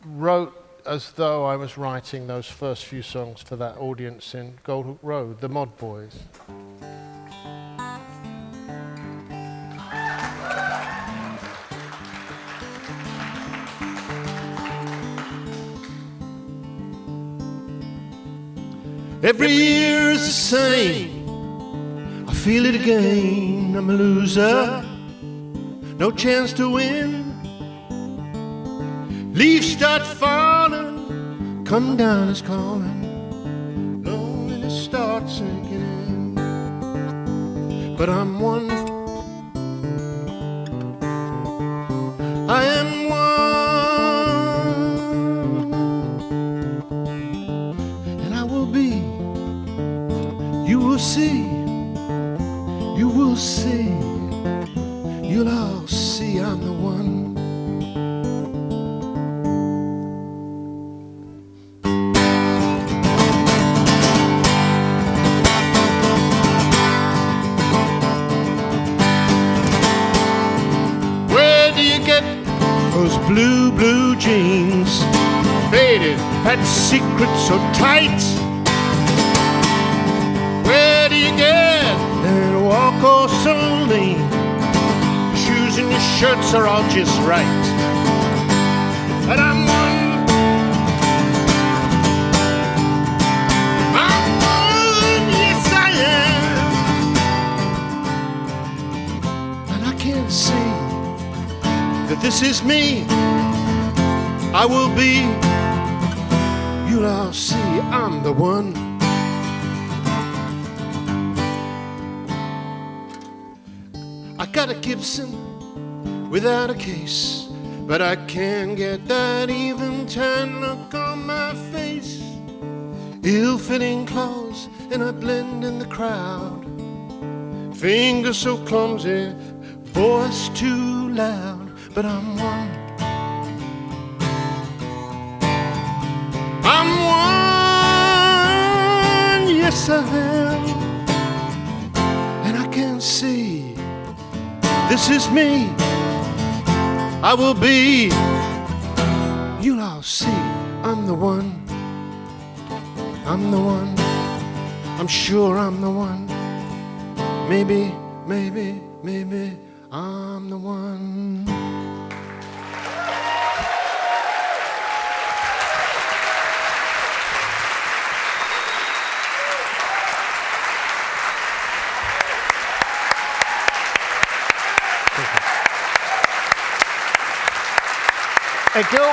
wrote as though I was writing those first few songs for that audience in Goldhawk Road, the Mod Boys. Every year is the same. I feel it again. I'm a loser. No chance to win. Leaves start falling. Come down is calling. Loneliness starts sinking in. But I'm one. I am one. And I will be. You will see, you will see, you'll all see I'm the one. Where do you get those blue jeans? Faded, that secret so tight. Where do you get that walk oh so lean? Your shoes and your shirts are all just right. But I'm one. I'm one, yes I am. And I can't see that this is me. I will be. You'll all see I'm the one. I got a Gibson without a case, but I can't get that even tan look on my face. Ill-fitting clothes and I blend in the crowd. Fingers so clumsy, voice too loud, but I'm one. I'm one, yes I am. And I can see this is me. I will be. You'll all see I'm the one. I'm the one. I'm sure I'm the one. Maybe, maybe, maybe I'm the one. Thank you.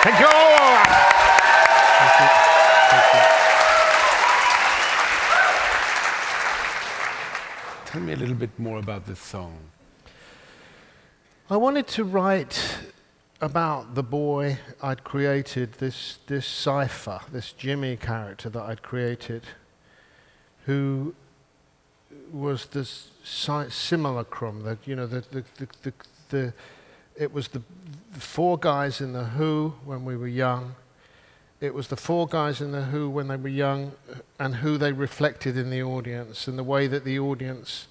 Thank you. Tell me a little bit more about this song. I wanted to write about the boy I'd created, this cipher, this Jimmy character that I'd created, who was this simulacrum, that it was the four guys in the Who when we were young. It was the four guys in the Who when they were young, and who they reflected in the audience, and the way that the audience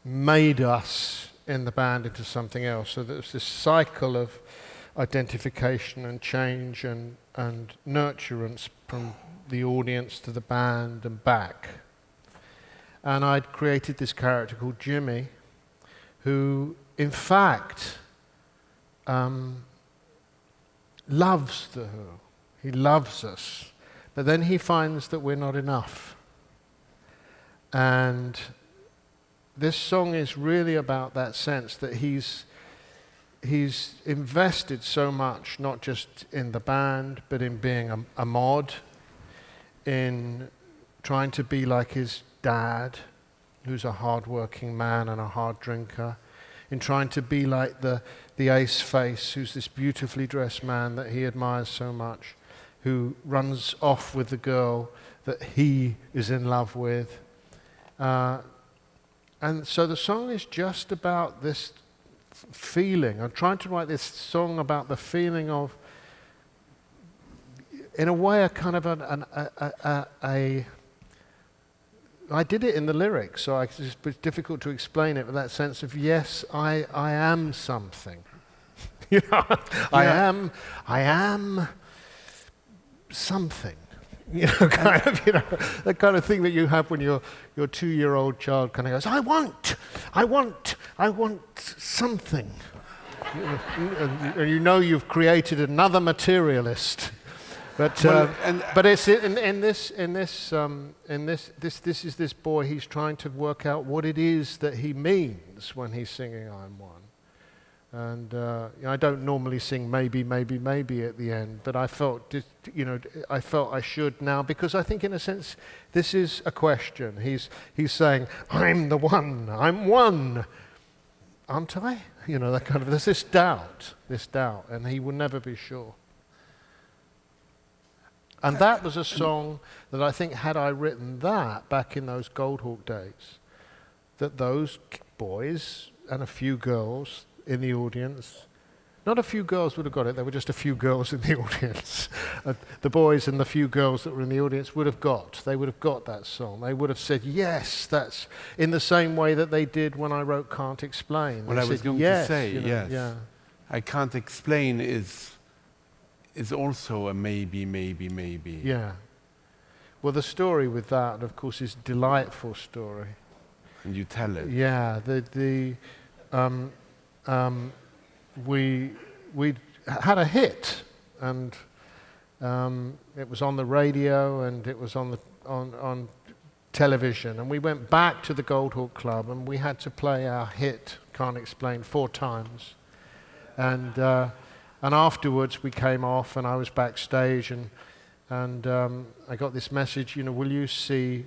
made us in the band into something else. So there was this cycle of identification and change and nurturance from the audience to the band and back. And I'd created this character called Jimmy, who, in fact, loves the Who. He loves us. But then he finds that we're not enough. And this song is really about that sense that he's invested so much, not just in the band, but in being a mod, in trying to be like his dad, who's a hard-working man and a hard drinker, in trying to be like the ace face, who's this beautifully dressed man that he admires so much, who runs off with the girl that he is in love with. And so the song is just about this feeling. I'm trying to write this song about the feeling of, in a way, a kind of I did it in the lyrics, so it's difficult to explain it, but that sense of, yes, I am something. You know, I am something. You know, that kind of thing that you have when your 2-year-old child kind of goes, I want something. And you know you've created another materialist. But it's this is this boy. He's trying to work out what it is that he means when he's singing "I'm One." And I don't normally sing maybe, maybe, maybe at the end, but I felt I should now, because I think in a sense this is a question. He's saying, I'm the one, I'm one, aren't I? You know, that kind of, there's this doubt, and he will never be sure. And that was a song that I think, had I written that back in those Goldhawk days, that those boys and a few girls in the audience, not a few girls would have got it, there were just a few girls in the audience. The boys and the few girls that were in the audience would have got that song. They would have said, yes, that's in the same way that they did when I wrote Can't Explain. What I was going to say, yes. Yeah. I Can't Explain is also a maybe, maybe, maybe. Yeah. Well, the story with that, of course, is a delightful story. And you tell it. Yeah. We had a hit, and it was on the radio, and it was on television, and we went back to the Goldhawk Club, and we had to play our hit can't explain, 4 times. And afterwards we came off, and I was backstage, and I got this message, will you see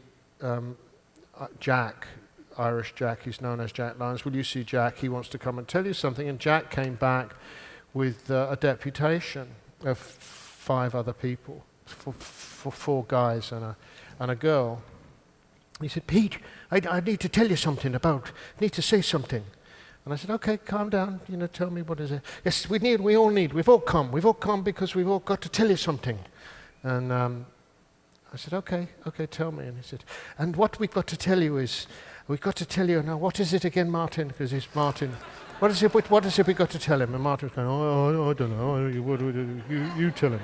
Jack, Irish Jack, he's known as Jack Lyons, will you see Jack? He wants to come and tell you something. And Jack came back with a deputation of 5 other people, for 4 guys and a girl. He said, Pete, I need to tell you something I need to say something. And I said, okay, calm down, tell me what is it. Yes, we've all come because we've all got to tell you something. And I said, okay, tell me. And he said, and what we've got to tell you is, now what is it again, Martin? Because it's Martin. What is it we've got to tell him? And Martin's going, I don't know, you tell him.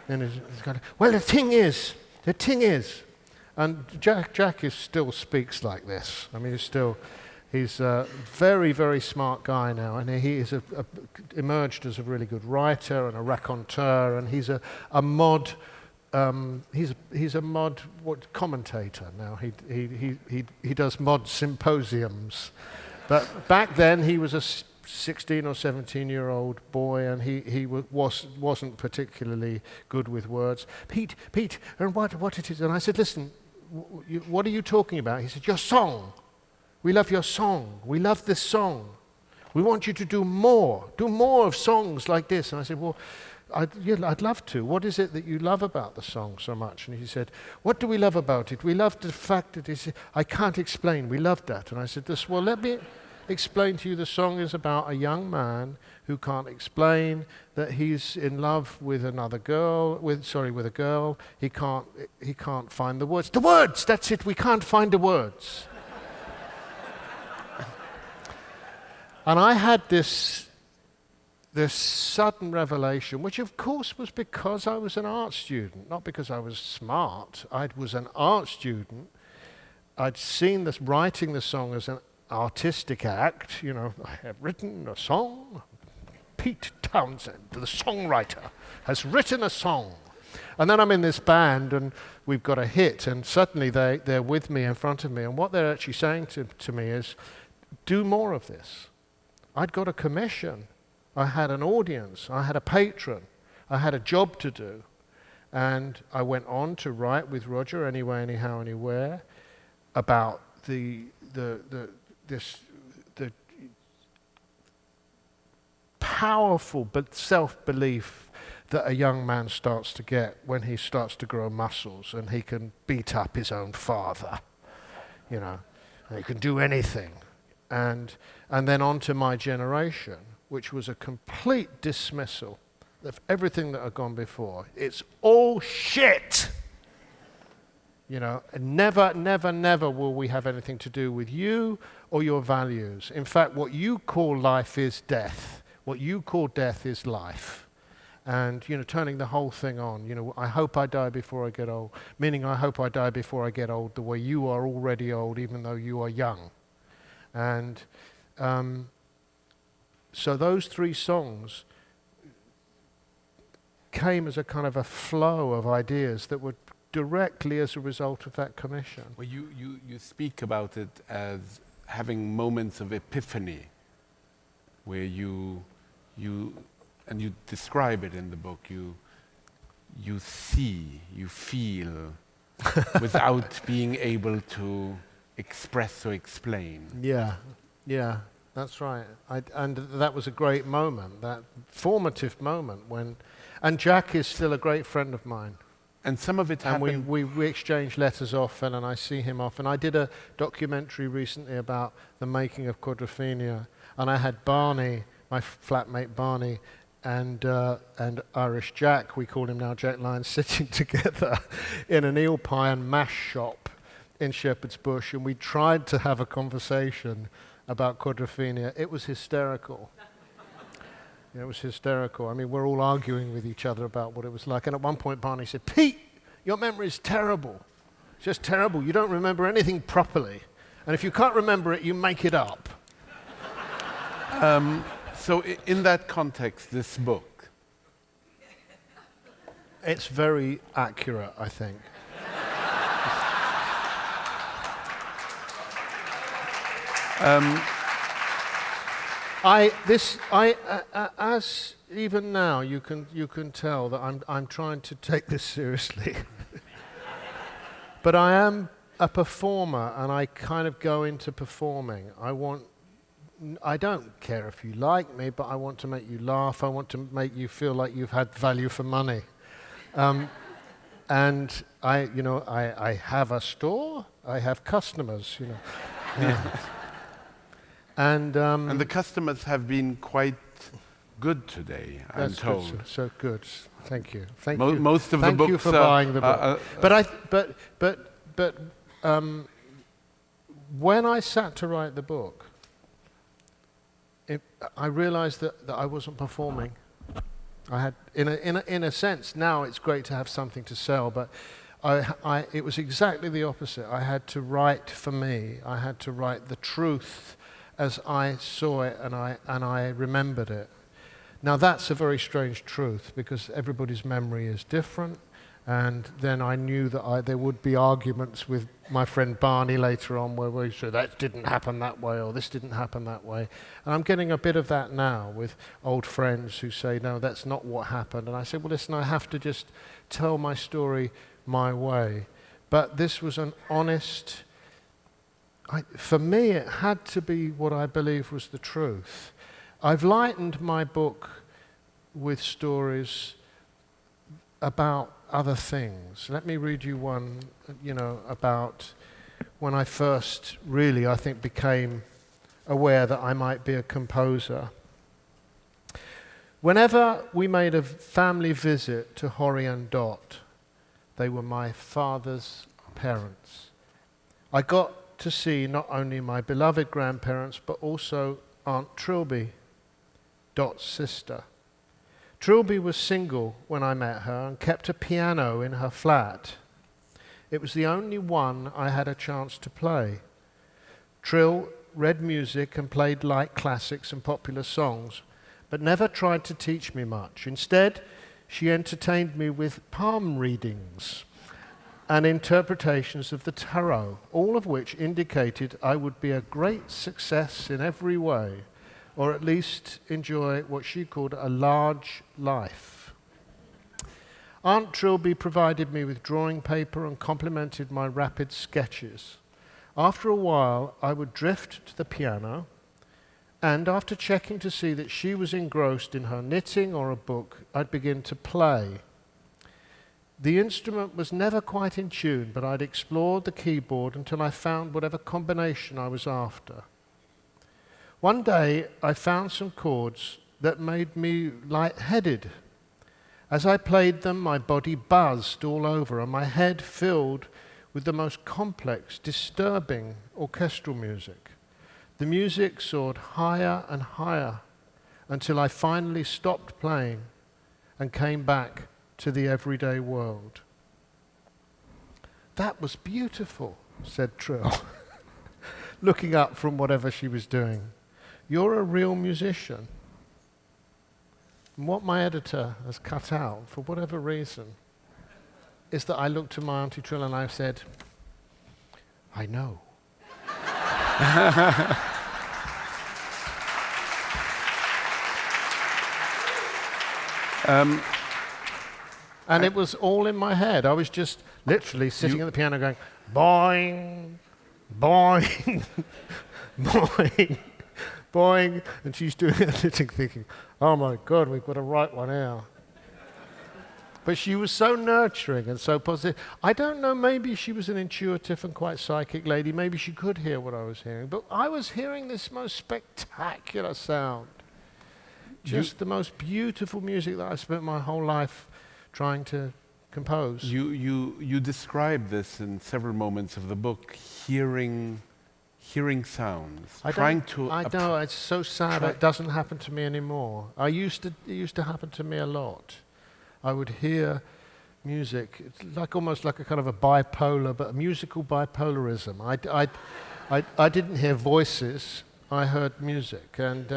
And he's going, well, the thing is, and Jack still speaks like this. I mean, he's a very, very smart guy now, and he is emerged as a really good writer and a raconteur, and he's a mod. He's a mod commentator now. He does mod symposiums, but back then he was a 16 or 17-year-old boy, and he wasn't particularly good with words. Pete, and what it is? And I said, listen, what are you talking about? He said, your song. We love your song. We love this song. We want you to do more of songs like this. And I said, well, I'd love to. What is it that you love about the song so much? And he said, what do we love about it? We love the fact that I can't explain. We love that. And I said, well, let me explain to you. The song is about a young man who can't explain that he's in love with another girl, with a girl. He can't find the words. The words! That's it. We can't find the words. And I had this sudden revelation, which of course was because I was an art student, not because I was smart. I was an art student. I'd seen this writing the song as an artistic act. I have written a song. Pete Townshend, the songwriter, has written a song. And then I'm in this band, and we've got a hit, and suddenly they're with me in front of me, and what they're actually saying to me is, do more of this. I'd got a commission. I had an audience. I had a patron. I had a job to do. And I went on to write with Roger, Anyway, Anyhow, Anywhere, about the powerful self-belief that a young man starts to get when he starts to grow muscles and he can beat up his own father, and he can do anything. And then on to My Generation, which was a complete dismissal of everything that had gone before. It's all shit! And never will we have anything to do with you or your values. In fact, what you call life is death. What you call death is life. And, turning the whole thing on. I hope I die before I get old. Meaning I hope I die before I get old the way you are already old, even though you are young. And so those 3 songs came as a kind of a flow of ideas that were directly as a result of that commission. Well, you speak about it as having moments of epiphany, where you describe it in the book. You see, you feel, without being able to express or explain. Yeah, that's right. And that was a great moment, that formative moment and Jack is still a great friend of mine. And some of it happened. And we exchange letters often, and I see him often. I did a documentary recently about the making of Quadrophenia, and I had Barney, my flatmate Barney, and Irish Jack, we call him now Jack Lyons, sitting together in an eel pie and mash shop in Shepherd's Bush, and we tried to have a conversation about Quadrophenia. It was hysterical. It was hysterical. I mean, we're all arguing with each other about what it was like. And at one point, Barney said, Pete, your memory is terrible. It's just terrible. You don't remember anything properly. And if you can't remember it, you make it up. So in that context, this book? It's very accurate, I think. As even now, you can tell that I'm trying to take this seriously. But I am a performer, and I kind of go into performing. I don't care if you like me, but I want to make you laugh. I want to make you feel like you've had value for money. And I have a store. I have customers. And the customers have been quite good today, I'm told. Good, so good. Thank you. Thank you. Most of the books. Thank you for buying the book. But when I sat to write the book, I realized that I wasn't performing. I had, in a sense, now it's great to have something to sell, but it was exactly the opposite. I had to write for me. I had to write the truth as I saw it and I remembered it. Now that's a very strange truth because everybody's memory is different, and then I knew that there would be arguments with my friend Barney later on where we said that didn't happen that way or this didn't happen that way. And I'm getting a bit of that now with old friends who say, no, that's not what happened. And I said, well, listen, I have to just tell my story my way. But this was an honest... for me, it had to be what I believe was the truth. I've lightened my book with stories about other things. Let me read you one, about when I first really, I think, became aware that I might be a composer. Whenever we made a family visit to Horry and Dot, they were my father's parents. I got to see not only my beloved grandparents, but also Aunt Trilby, Dot's sister. Trilby was single when I met her and kept a piano in her flat. It was the only one I had a chance to play. Trill read music and played light classics and popular songs, but never tried to teach me much. Instead, she entertained me with palm readings and interpretations of the tarot, all of which indicated I would be a great success in every way, or at least enjoy what she called a large life. Aunt Trilby provided me with drawing paper and complimented my rapid sketches. After a while, I would drift to the piano, and after checking to see that she was engrossed in her knitting or a book, I'd begin to play. The instrument was never quite in tune, but I'd explored the keyboard until I found whatever combination I was after. One day, I found some chords that made me lightheaded. As I played them, my body buzzed all over and my head filled with the most complex, disturbing orchestral music. The music soared higher and higher until I finally stopped playing and came back to the everyday world. That was beautiful, said Trill, looking up from whatever she was doing. You're a real musician. And what my editor has cut out, for whatever reason, is that I looked to my Auntie Trill and I said, I know. And it was all in my head. I was just literally sitting at the piano going, boing, boing, boing, boing. And she's doing her knitting thinking, oh my God, we've got to write one out. But she was so nurturing and so positive. I don't know, maybe she was an intuitive and quite psychic lady. Maybe she could hear what I was hearing. But I was hearing this most spectacular sound. Just the most beautiful music that I spent my whole life trying to compose. You describe this in several moments of the book, hearing sounds, I know, it's so sad it doesn't happen to me anymore. It used to happen to me a lot. I would hear music. It's like almost like a kind of a bipolar, but a musical bipolarism. I didn't hear voices. I heard music, and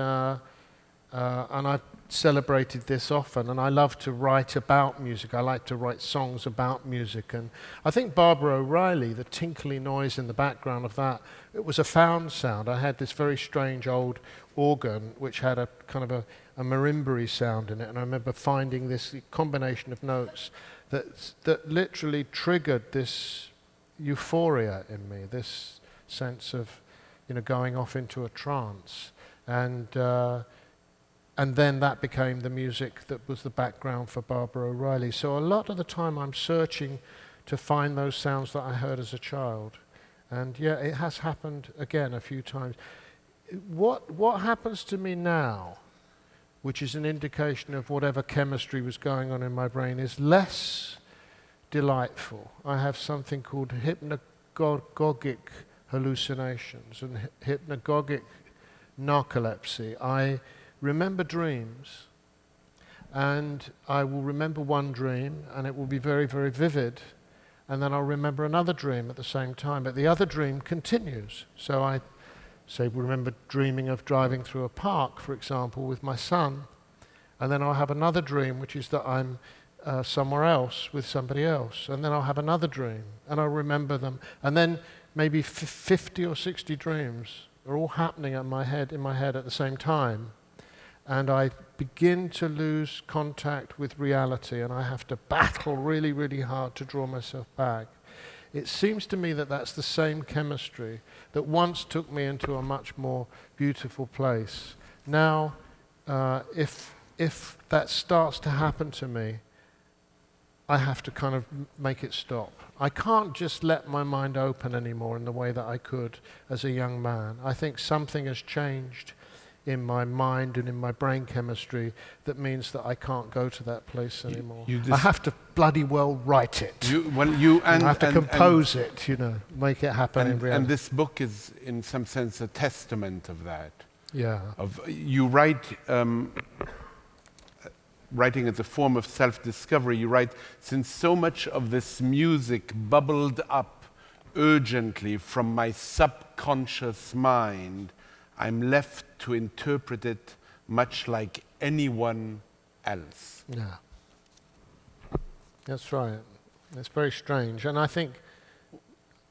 I've celebrated this often, and I love to write about music. I like to write songs about music, and I think Barbara O'Reilly, the tinkly noise in the background of that, it was a found sound. I had this very strange old organ which had a kind of a marimba-y sound in it, and I remember finding this combination of notes that literally triggered this euphoria in me, this sense of, you know, going off into a trance, and then that became the music that was the background for Barbara O'Reilly. So a lot of the time I'm searching to find those sounds that I heard as a child. And yeah, it has happened again a few times. What happens to me now, which is an indication of whatever chemistry was going on in my brain, is less delightful. I have something called hypnagogic hallucinations and hypnagogic narcolepsy. I remember dreams, and I will remember one dream, and it will be very, very vivid, and then I'll remember another dream at the same time, but the other dream continues. So I say, remember dreaming of driving through a park, for example, with my son, and then I'll have another dream, which is that I'm somewhere else with somebody else, and then I'll have another dream, and I'll remember them, and then maybe 50 or 60 dreams are all happening in my head at the same time. And I begin to lose contact with reality, and I have to battle really, really hard to draw myself back. It seems to me that that's the same chemistry that once took me into a much more beautiful place. Now, if that starts to happen to me, I have to kind of make it stop. I can't just let my mind open anymore in the way that I could as a young man. I think something has changed in my mind and in my brain chemistry that means that I can't go to that place anymore. I have to bloody well write it. I have to compose it, you know, make it happen in reality. And this book is, in some sense, a testament of that. Yeah. You write, writing as a form of self-discovery, you write, since so much of this music bubbled up urgently from my subconscious mind, I'm left to interpret it much like anyone else. Yeah. That's right. It's very strange. And I think,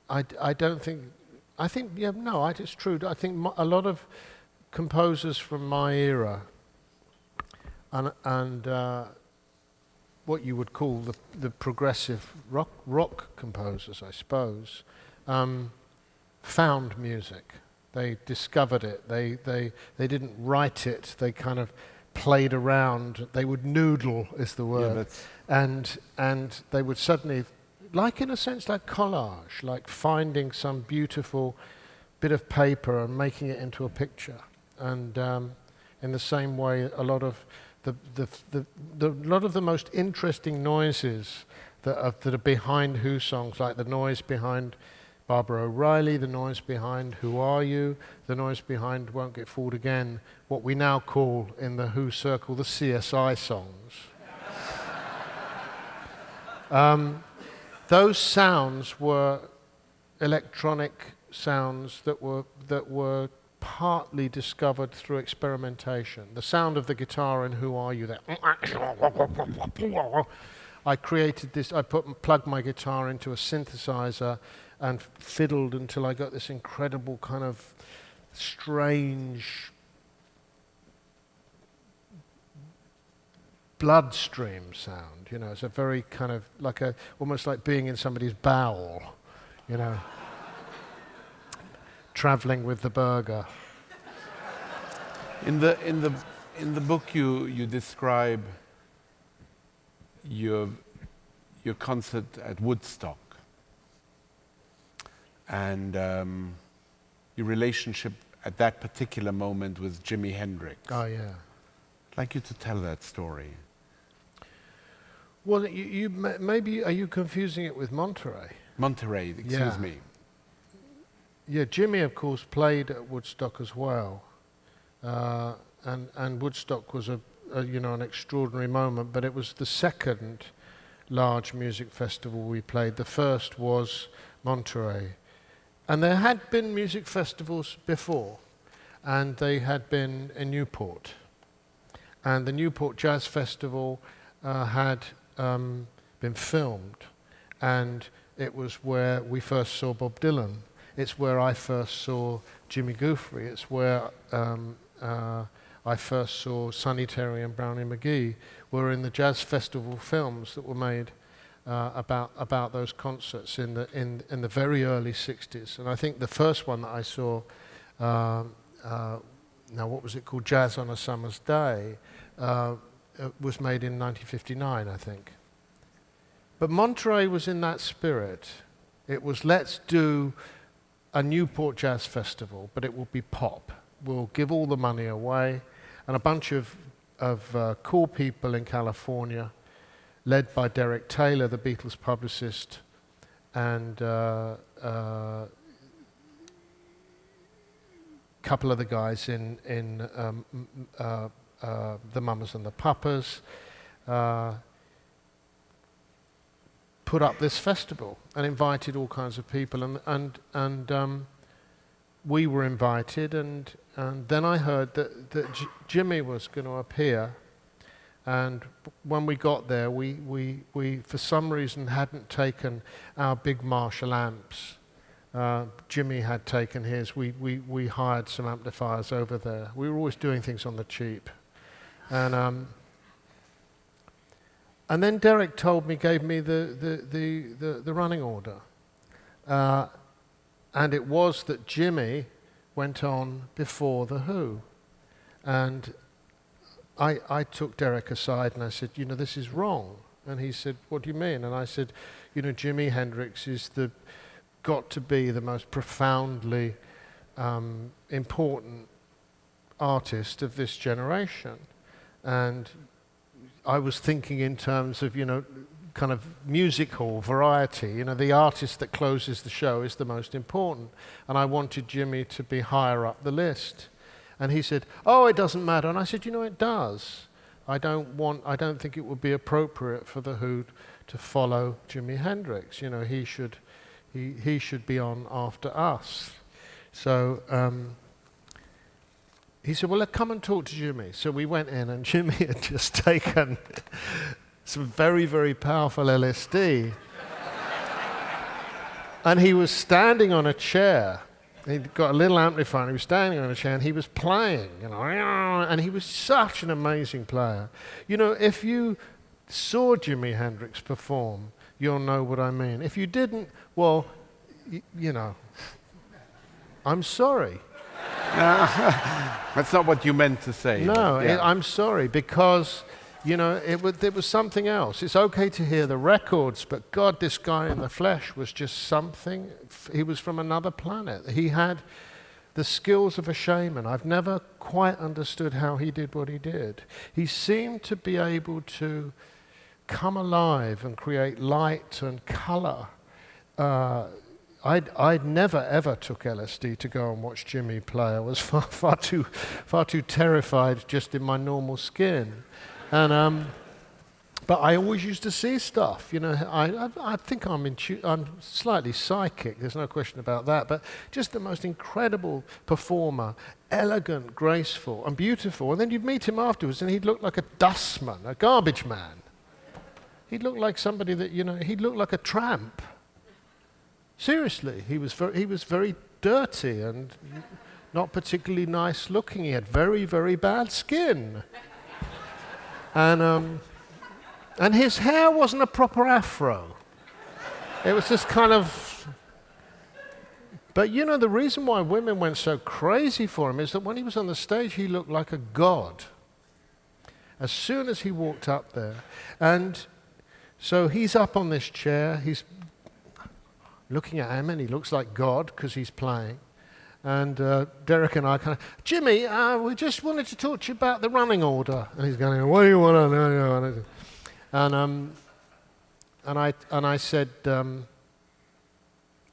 it's true. I think a lot of composers from my era and what you would call the progressive rock composers, I suppose, found music. They discovered it. They didn't write it. They kind of played around. They would noodle, is the word, and they would suddenly, like in a sense, like collage, like finding some beautiful bit of paper and making it into a picture. And in the same way, a lot of the most interesting noises that are behind Who songs, like the noise behind Barbara O'Reilly, the noise behind Who Are You, the noise behind Won't Get Fooled Again, what we now call in the Who circle the CSI songs. Those sounds were electronic sounds that were partly discovered through experimentation. The sound of the guitar in Who Are You, that I created this, plugged my guitar into a synthesizer and fiddled until I got this incredible kind of strange bloodstream sound, you know. It's a very kind of like almost like being in somebody's bowel, you know, traveling with the burger. In the book you describe your concert at Woodstock and your relationship at that particular moment with Jimi Hendrix. Oh yeah. I'd like you to tell that story. Well, maybe are you confusing it with Monterey? Monterey, excuse me. Yeah, Jimi, of course, played at Woodstock as well, and Woodstock was an extraordinary moment. But it was the second large music festival we played. The first was Monterey, and there had been music festivals before, and they had been in Newport, And the Newport Jazz Festival had been filmed, and it was where we first saw Bob Dylan. It's where I first saw Jimmy Guthrie. It's where I first saw Sonny Terry and Brownie McGhee. Were in the jazz festival films that were made about those concerts in the very early '60s. And I think the first one that I saw, now what was it called, Jazz on a Summer's Day, was made in 1959, I think. But Monterey was in that spirit. It was, let's do a Newport Jazz Festival, but it will be pop. We'll give all the money away. And a bunch of cool people in California, led by Derek Taylor, the Beatles publicist, and a couple of the guys in the Mamas and the Papas, put up this festival and invited all kinds of people, and we were invited, and then I heard that Jimmy was going to appear, and when we got there, we for some reason hadn't taken our big Marshall amps. Jimmy had taken his. We hired some amplifiers over there. We were always doing things on the cheap, and then Derek gave me the running order, and it was that Jimmy went on before The Who, and I took Derek aside and I said, you know, this is wrong. And he said, what do you mean? And I said, you know, Jimi Hendrix is got to be the most profoundly important artist of this generation. And I was thinking in terms of, you know, kind of music hall variety. You know, the artist that closes the show is the most important. And I wanted Jimmy to be higher up the list. And he said, oh, it doesn't matter. And I said, you know, it does. I don't think it would be appropriate for The Who to follow Jimi Hendrix. You know, he should be on after us. So he said, well, come and talk to Jimmy. So we went in, and Jimmy had just taken some very, very powerful LSD. And he was standing on a chair. He'd got a little amplifier, and he was standing on a chair, and he was playing, you know, and he was such an amazing player. You know, if you saw Jimi Hendrix perform, you'll know what I mean. If you didn't, well, you know, I'm sorry. That's not what you meant to say. No, yeah. I'm sorry, because, you know, it was something else. It's okay to hear the records, but God, this guy in the flesh was just something. He was from another planet. He had the skills of a shaman. I've never quite understood how he did what he did. He seemed to be able to come alive and create light and color. I'd never ever took LSD to go and watch Jimmy play. I was far too terrified just in my normal skin. And but I always used to see stuff. You know, I think I'm slightly psychic. There's no question about that. But just the most incredible performer, elegant, graceful, and beautiful. And then you'd meet him afterwards, and he'd look like a dustman, a garbage man. He'd look like somebody that, you know, he'd look like a tramp. Seriously, he was very dirty and not particularly nice looking. He had very, very bad skin. And his hair wasn't a proper afro. It was just kind of... But you know, the reason why women went so crazy for him is that when he was on the stage, he looked like a god. As soon as he walked up there. And so he's up on this chair, he's looking at him, and he looks like God because he's playing. And Derek and I kind of, Jimmy, we just wanted to talk to you about the running order. And he's going, what do you want to know? And I said, I'm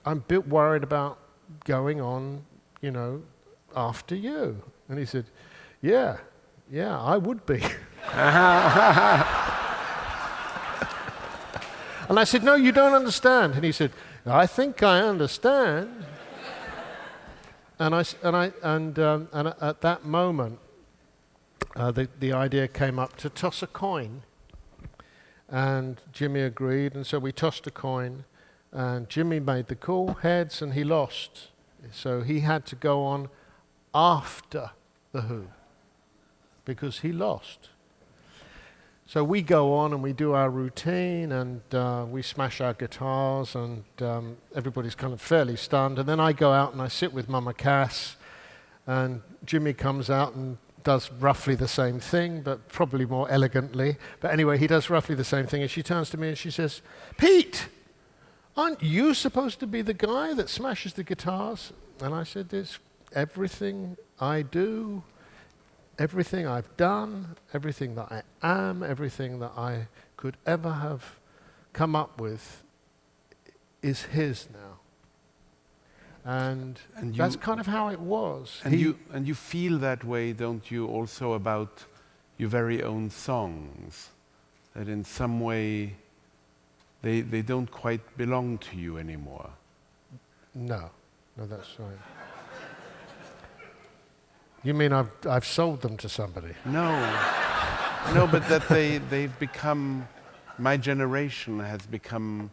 a bit worried about going on, you know, after you. And he said, yeah, I would be. And I said, no, you don't understand. And he said, I think I understand. And at that moment, the idea came up to toss a coin. And Jimmy agreed, and so we tossed a coin, and Jimmy made the call, heads, and he lost. So he had to go on after The Who, because he lost. So we go on and we do our routine, and we smash our guitars, and everybody's kind of fairly stunned. And then I go out and I sit with Mama Cass, and Jimmy comes out and does roughly the same thing, but probably more elegantly. But anyway, he does roughly the same thing, and she turns to me and she says, "Pete, aren't you supposed to be the guy that smashes the guitars?" And I said, "It's everything I do, everything I've done, everything that I am, everything that I could ever have come up with is his now." And that's kind of how it was. And you feel that way, don't you, also about your very own songs? That in some way they don't quite belong to you anymore. No, that's right. You mean I've sold them to somebody? No, but that they've become, my generation has become.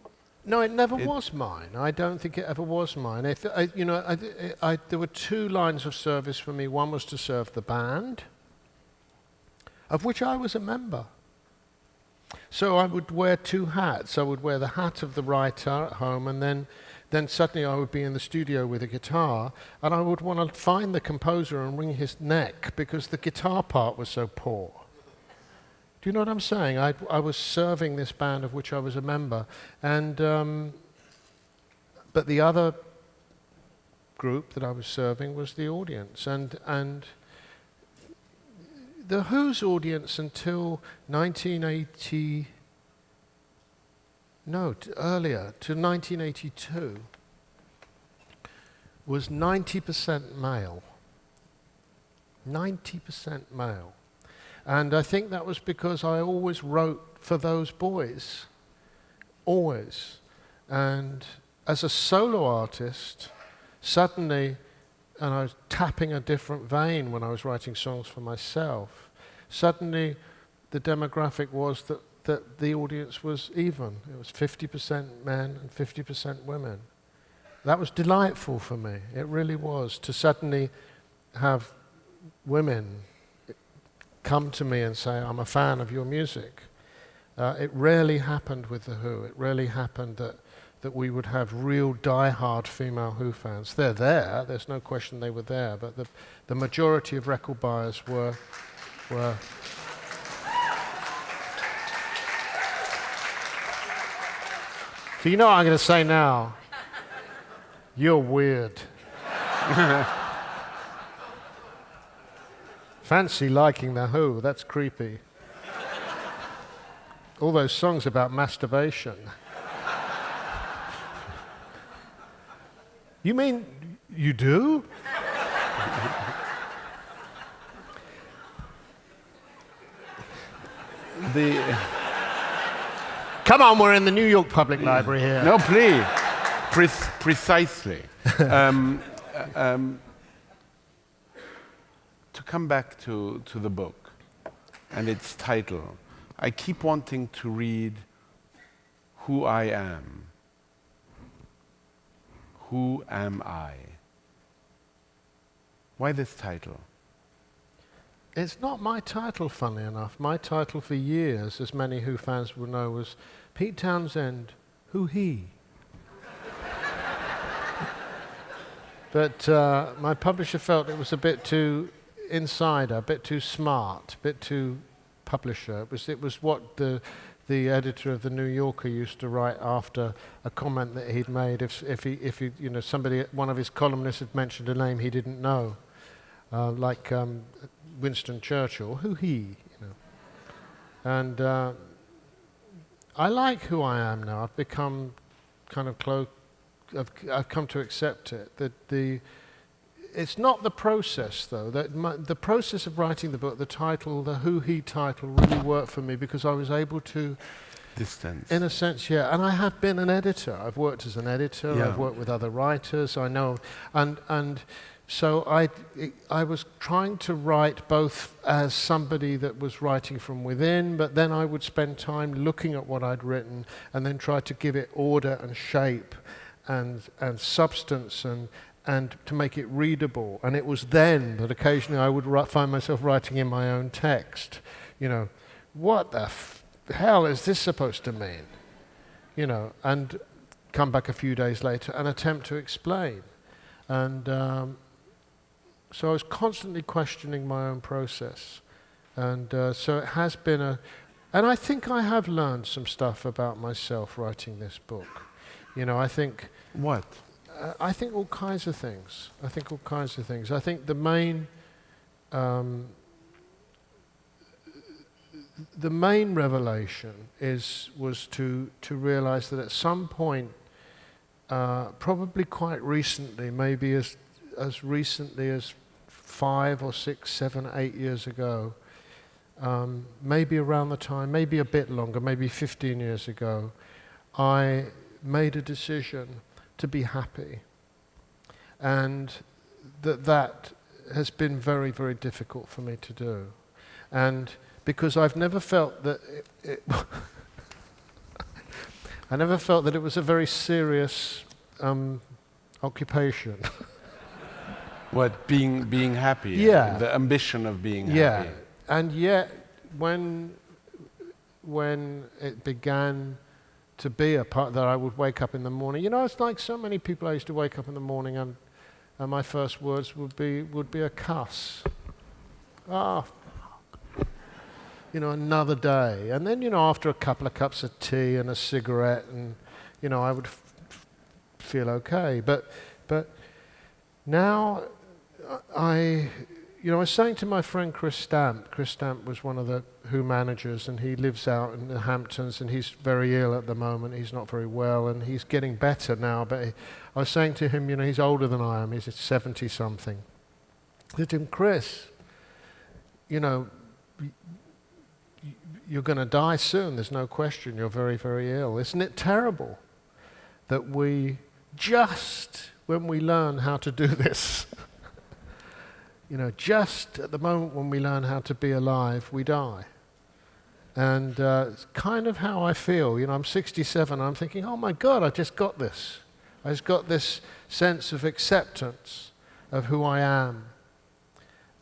No, it never was mine. I don't think it ever was mine. There were two lines of service for me. One was to serve the band, of which I was a member. So I would wear two hats. I would wear the hat of the writer at home, and then suddenly I would be in the studio with a guitar, and I would want to find the composer and wring his neck because the guitar part was so poor. Do you know what I'm saying? I was serving this band of which I was a member, and but the other group that I was serving was the audience, and the Who's audience until 1980. No, earlier, to 1982, was 90% male. 90% male. And I think that was because I always wrote for those boys. Always. And as a solo artist, suddenly, and I was tapping a different vein when I was writing songs for myself, suddenly the demographic was that the audience was even. It was 50% men and 50% women. That was delightful for me. It really was, to suddenly have women come to me and say, "I'm a fan of your music." It rarely happened with The Who. It rarely happened that we would have real die-hard female Who fans. They're there. There's no question they were there. But the majority of record buyers were So you know what I'm going to say now? You're weird. Fancy liking The Who, that's creepy. All those songs about masturbation. You mean you do? Come on, we're in the New York Public Library here. No, please. Precisely. To come back to the book and its title, I keep wanting to read Who I Am. Who am I? Why this title? It's not my title, funny enough. My title for years, as many Who fans will know, was Pete Townshend, Who He? But my publisher felt it was a bit too insider, a bit too smart, a bit too publisher. It was what the editor of the New Yorker used to write after a comment that he'd made. If he one of his columnists had mentioned a name he didn't know, like Winston Churchill, Who He? And I like who I am now. I've become kind of close. I've come to accept it. It's not the process, though. The process of writing the book, the title, the Who He title, really worked for me because I was able to distance. In a sense, yeah. And I have been an editor. I've worked as an editor. Yeah. I've worked with other writers. I know, and So I was trying to write both as somebody that was writing from within, but then I would spend time looking at what I'd written and then try to give it order and shape and substance and to make it readable. And it was then that occasionally I would find myself writing in my own text. You know, what the hell is this supposed to mean? You know, and come back a few days later and attempt to explain. And so I was constantly questioning my own process. And so it has been and I think I have learned some stuff about myself writing this book. You know, I think... What? I think all kinds of things. I think the main revelation was to realize that at some point, probably quite recently, maybe as recently as 5 or 6, 7, 8 years ago, maybe around the time, maybe a bit longer, maybe 15 years ago, I made a decision to be happy. And that has been very, very difficult for me to do. And because I've never felt that I never felt that it was a very serious occupation. What, being happy? Yeah. The ambition of being Yeah. happy. And yet, when it began to be a part that I would wake up in the morning, you know, it's like so many people. I used to wake up in the morning and my first words would be a cuss. You know, another day. And then, you know, after a couple of cups of tea and a cigarette, and you know, I would feel okay. But now I was saying to my friend Chris Stamp. Chris Stamp was one of the Who managers, and he lives out in the Hamptons, and he's very ill at the moment. He's not very well, and he's getting better now. But I was saying to him, you know, he's older than I am. He's 70-something. I said to him, Chris, you know, you're going to die soon. There's no question. You're very, very ill. Isn't it terrible that we just when we learn how to do this, you know, just at the moment when we learn how to be alive, we die. And it's kind of how I feel. You know, I'm 67, I'm thinking, oh my God, I just got this. I just got this sense of acceptance of who I am.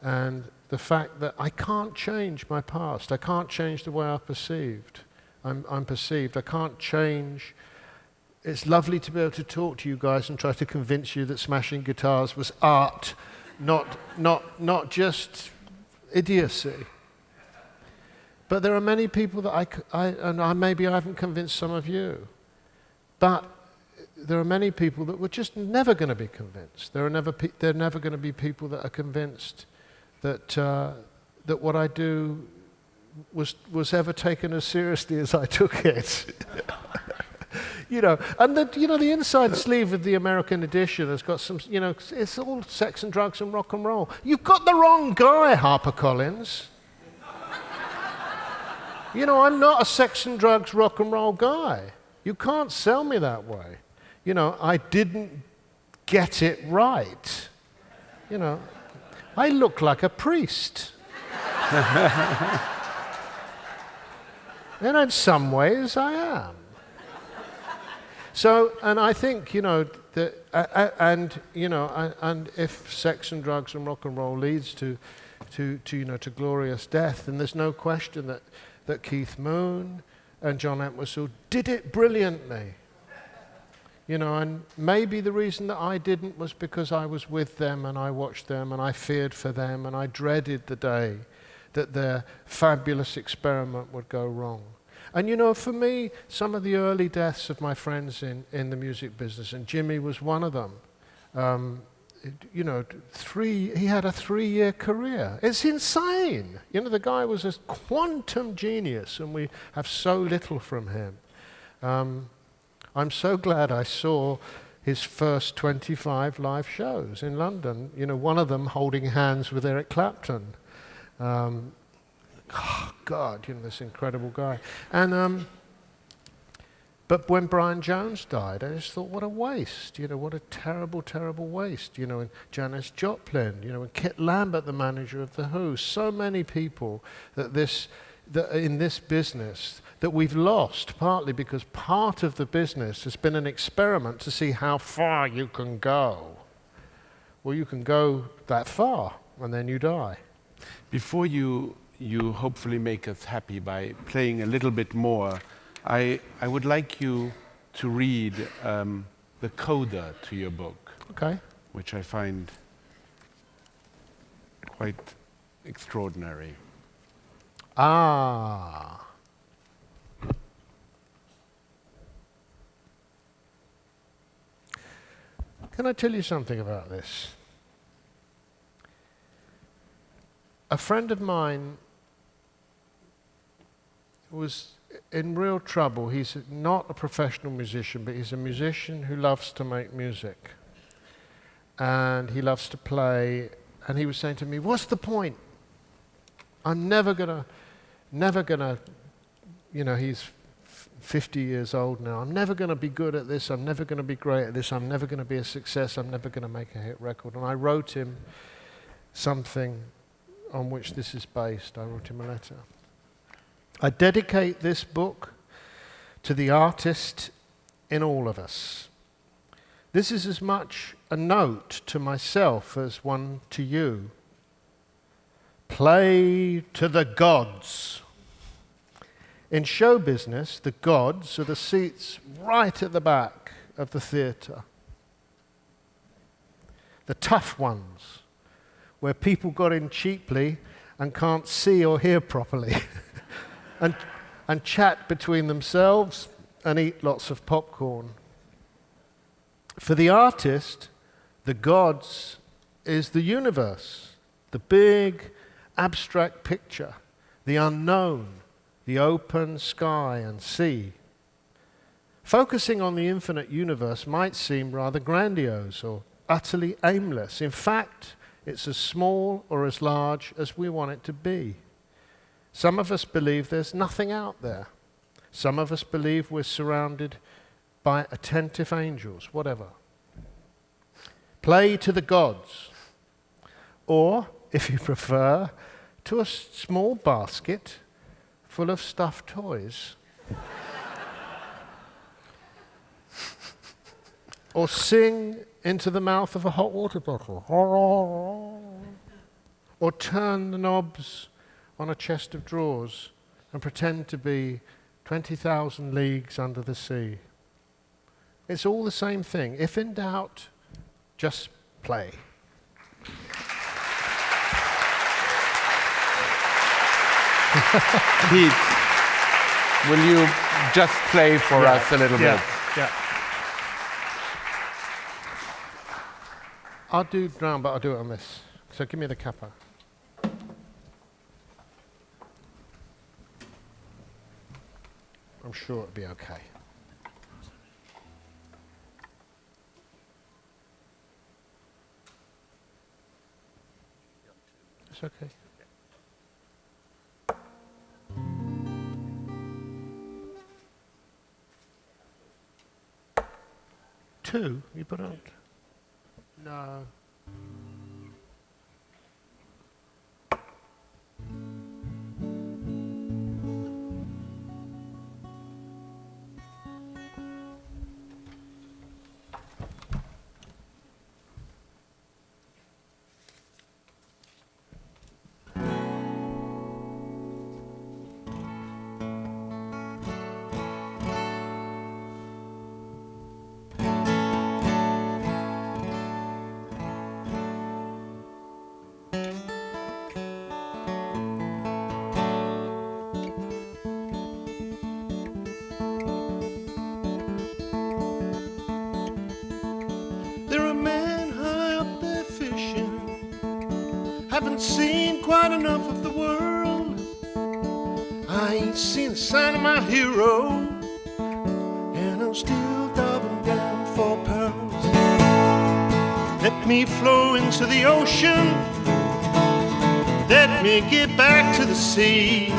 And the fact that I can't change my past. I can't change the way I'm perceived. I'm perceived. I can't change. It's lovely to be able to talk to you guys and try to convince you that smashing guitars was art, not just idiocy. But there are many people that maybe I haven't convinced some of you, but there are many people that were just never going to be convinced. There are never going to be people that are convinced that what I do was ever taken as seriously as I took it. You know, and the inside sleeve of the American edition has got some, you know, it's all sex and drugs and rock and roll. You've got the wrong guy, HarperCollins. You know, I'm not a sex and drugs rock and roll guy. You can't sell me that way. You know, I didn't get it right. You know, I look like a priest. And in some ways I am. So, and I think, you know, and if sex and drugs and rock and roll leads to glorious death, then there's no question that Keith Moon and John Entwistle did it brilliantly. You know, and maybe the reason that I didn't was because I was with them and I watched them and I feared for them and I dreaded the day that their fabulous experiment would go wrong. And you know, for me, some of the early deaths of my friends in the music business, and Jimmy was one of them, you know, he had a 3-year career. It's insane. You know, the guy was a quantum genius, and we have so little from him. I'm so glad I saw his first 25 live shows in London, you know, one of them holding hands with Eric Clapton. Oh God, you know, this incredible guy. And But when Brian Jones died, I just thought, what a waste, what a terrible, terrible waste, and Janis Joplin, and Kit Lambert, the manager of The Who, so many people that in this business that we've lost, partly because part of the business has been an experiment to see how far you can go. Well, you can go that far, and then you die. Before you hopefully make us happy by playing a little bit more, I would like you to read the coda to your book, Okay. which I find quite extraordinary. Ah. Can I tell you something about this? A friend of mine was in real trouble. He's not a professional musician, but he's a musician who loves to make music. And he loves to play. And he was saying to me, what's the point? I'm never gonna, he's 50 years old now. I'm never gonna be good at this. I'm never gonna be great at this. I'm never gonna be a success. I'm never gonna make a hit record. And I wrote him something on which this is based. I wrote him a letter. I dedicate this book to the artist in all of us. This is as much a note to myself as one to you. Play to the gods. In show business, the gods are the seats right at the back of the theatre. The tough ones, where people got in cheaply and can't see or hear properly. and chat between themselves and eat lots of popcorn. For the artist, the gods is the universe, the big abstract picture, the unknown, the open sky and sea. Focusing on the infinite universe might seem rather grandiose or utterly aimless. In fact, it's as small or as large as we want it to be. Some of us believe there's nothing out there. Some of us believe we're surrounded by attentive angels, whatever. Play to the gods. Or, if you prefer, to a small basket full of stuffed toys. Or sing into the mouth of a hot water bottle. Or turn the knobs on a chest of drawers and pretend to be 20,000 leagues under the sea. It's all the same thing. If in doubt, just play. Pete, will you just play for us a little bit? Yeah. I'll do drum, but I'll do it on this. So give me the kappa. I'm sure it'll be okay. It's okay. Two? You put on? No. Haven't seen quite enough of the world. I ain't seen a sign of my hero, and I'm still diving down for pearls. Let me flow into the ocean. Let me get back to the sea.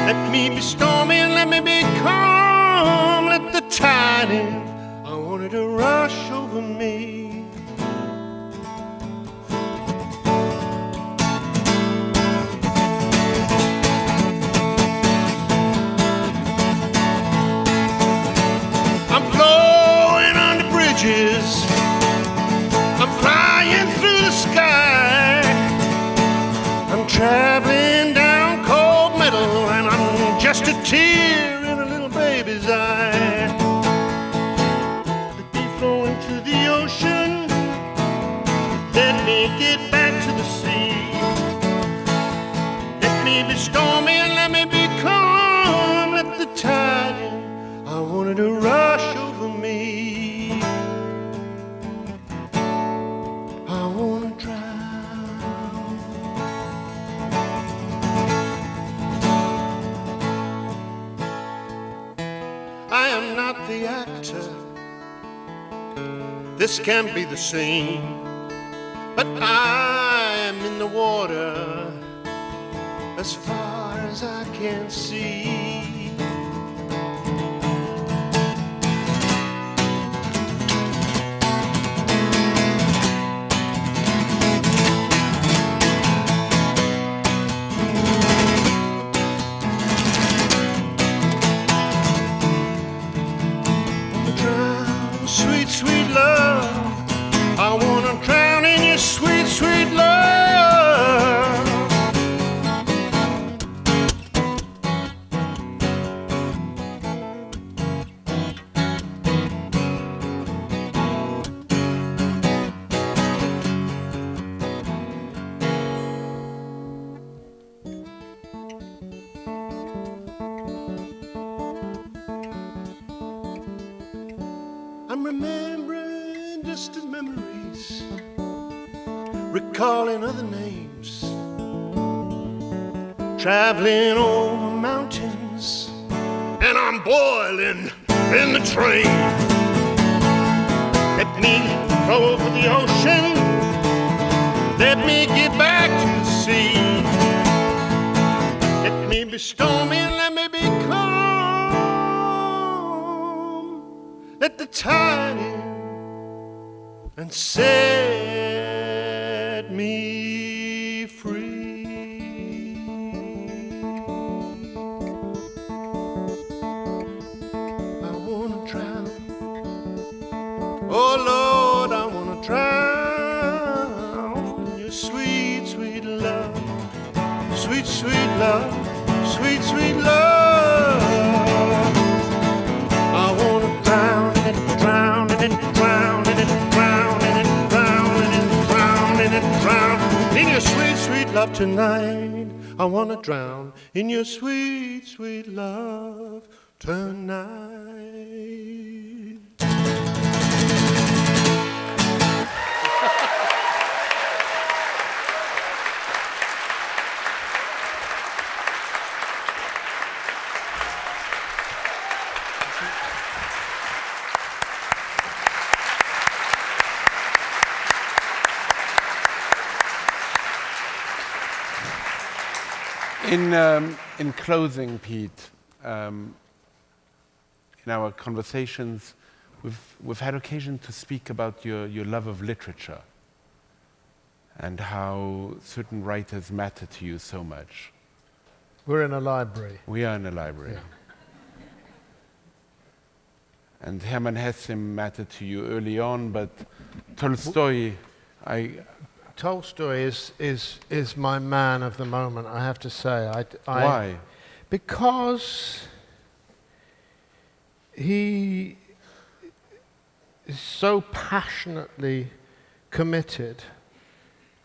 Let me be stormy and let me be calm. calm, let the tide in. I want it to rush over me. I'm blowing under bridges, I'm flying through the sky, I'm traveling down cold metal, and I'm just a tear in a little baby's eye. Let me flow into the ocean, let me get back to the sea. Let me be stormy and let me be calm, let the tide in. I wanted to rush over me. I wanna drown. I am not the actor, this can't be the scene, but I am in the water as far as I can see. Sweet, sweet love, I wanna drown in your sweet, sweet love. I'm remembering distant memories, recalling other names, traveling over mountains, and I'm boiling in the train. Let me go over the ocean, let me get back to the sea. Let me be stormy and let me be calm. Let the tide in and set me free. I wanna drown. Oh Lord, I wanna drown in your sweet, sweet love. Sweet, sweet love. Sweet, sweet love. I wanna drown in it, drown in it, drown in it, drown in it, drown in it, drown in it, drown in your sweet, sweet love tonight. I wanna drown in your sweet, sweet love tonight. In closing, Pete, in our conversations, we've had occasion to speak about your love of literature and how certain writers matter to you so much. We're in a library. We are in a library. Yeah. And Hermann Hesse mattered to you early on, but Tolstoy, Tolstoy is my man of the moment, I have to say. Why? Because he is so passionately committed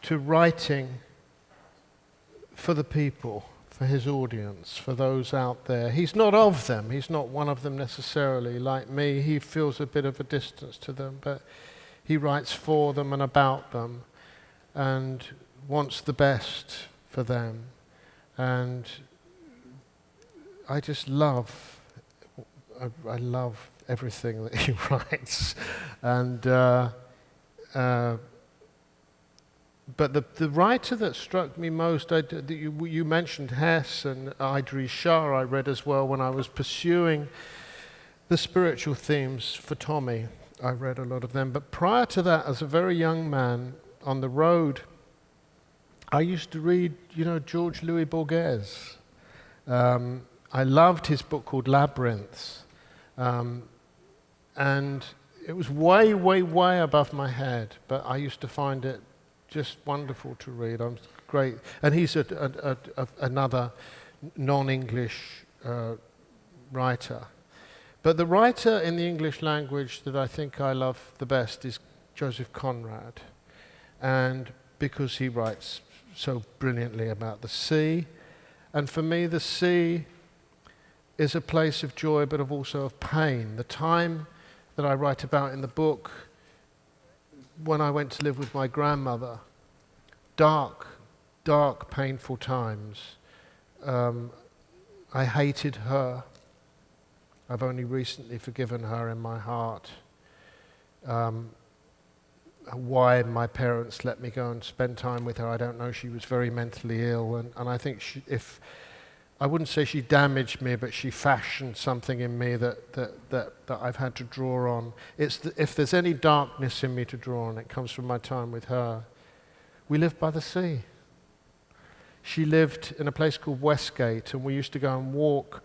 to writing for the people, for his audience, for those out there. He's not of them. He's not one of them necessarily. Like me, he feels a bit of a distance to them, but he writes for them and about them, and wants the best for them. And I just love, I love everything that he writes. And but the writer that struck me most, you mentioned Hess and Idries Shah, I read as well when I was pursuing the spiritual themes for Tommy. I read a lot of them. But prior to that, as a very young man on the road, I used to read, George Louis Borges. I loved his book called Labyrinths. And it was way, way, way above my head, but I used to find it just wonderful to read. I'm great. And he's another non-English writer. But the writer in the English language that I think I love the best is Joseph Conrad. And because he writes so brilliantly about the sea. And for me, the sea is a place of joy, but also of pain. The time that I write about in the book, when I went to live with my grandmother, dark, painful times. I hated her. I've only recently forgiven her in my heart. Why my parents let me go and spend time with her, I don't know. She was very mentally ill, and I think I wouldn't say she damaged me, but she fashioned something in me that I've had to draw on. If there's any darkness in me to draw on, it comes from my time with her. We lived by the sea. She lived in a place called Westgate, and we used to go and walk,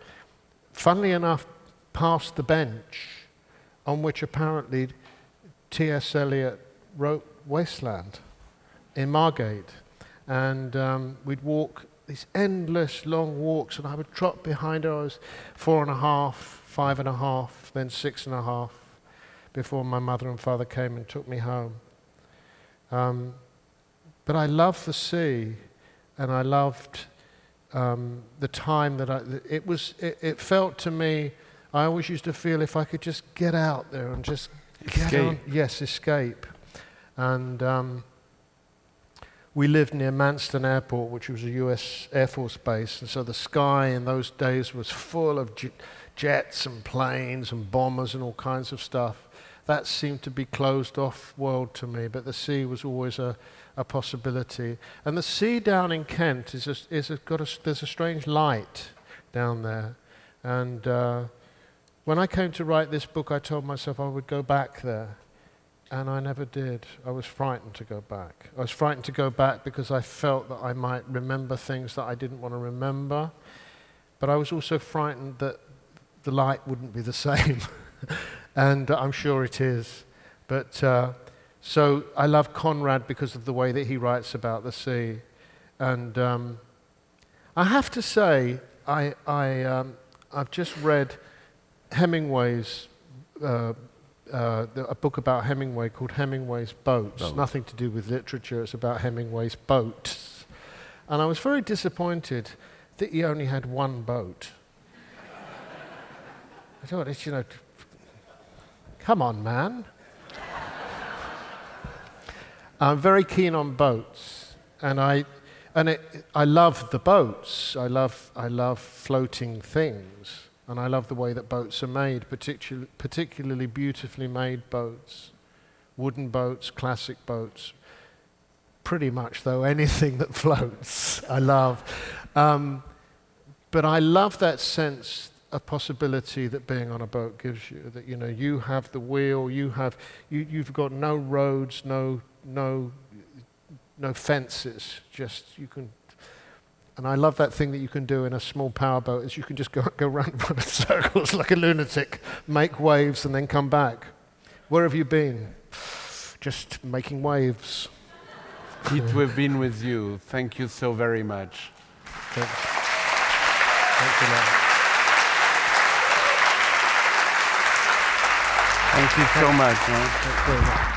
funnily enough, past the bench on which apparently T.S. Eliot wrote Wasteland in Margate. And we'd walk these endless long walks, and I would trot behind her. I was 4.5, 5.5, then 6.5, before my mother and father came and took me home. But I loved the sea, and I loved the time that it felt to me, I always used to feel if I could just get out there and just get on. Yes, escape. And we lived near Manston Airport, which was a US Air Force base, and so the sky in those days was full of jets and planes and bombers and all kinds of stuff. That seemed to be closed off world to me, but the sea was always a possibility. And the sea down in Kent there's a strange light down there. And when I came to write this book, I told myself I would go back there. And I never did. I was frightened to go back. I was frightened to go back because I felt that I might remember things that I didn't want to remember. But I was also frightened that the light wouldn't be the same. And I'm sure it is. But so I love Conrad because of the way that he writes about the sea. And I have to say, I've just read Hemingway's a book about Hemingway called Hemingway's Boats. Nothing to do with literature, it's about Hemingway's boats. And I was very disappointed that he only had one boat. I thought, come on, man. I'm very keen on boats, and I love the boats. I love floating things. And I love the way that boats are made, particularly beautifully made boats. Wooden boats, classic boats. Pretty much, though, anything that floats, I love. But I love that sense of possibility that being on a boat gives you. That, you have the wheel, you've got no roads, no fences, just you can. And I love that thing that you can do in a small powerboat is you can just go round in circles like a lunatic, make waves, and then come back. Where have you been? Just making waves. Pete, we've been with you. Thank you so very much. Thanks a lot. Thank you so much. Thanks very much.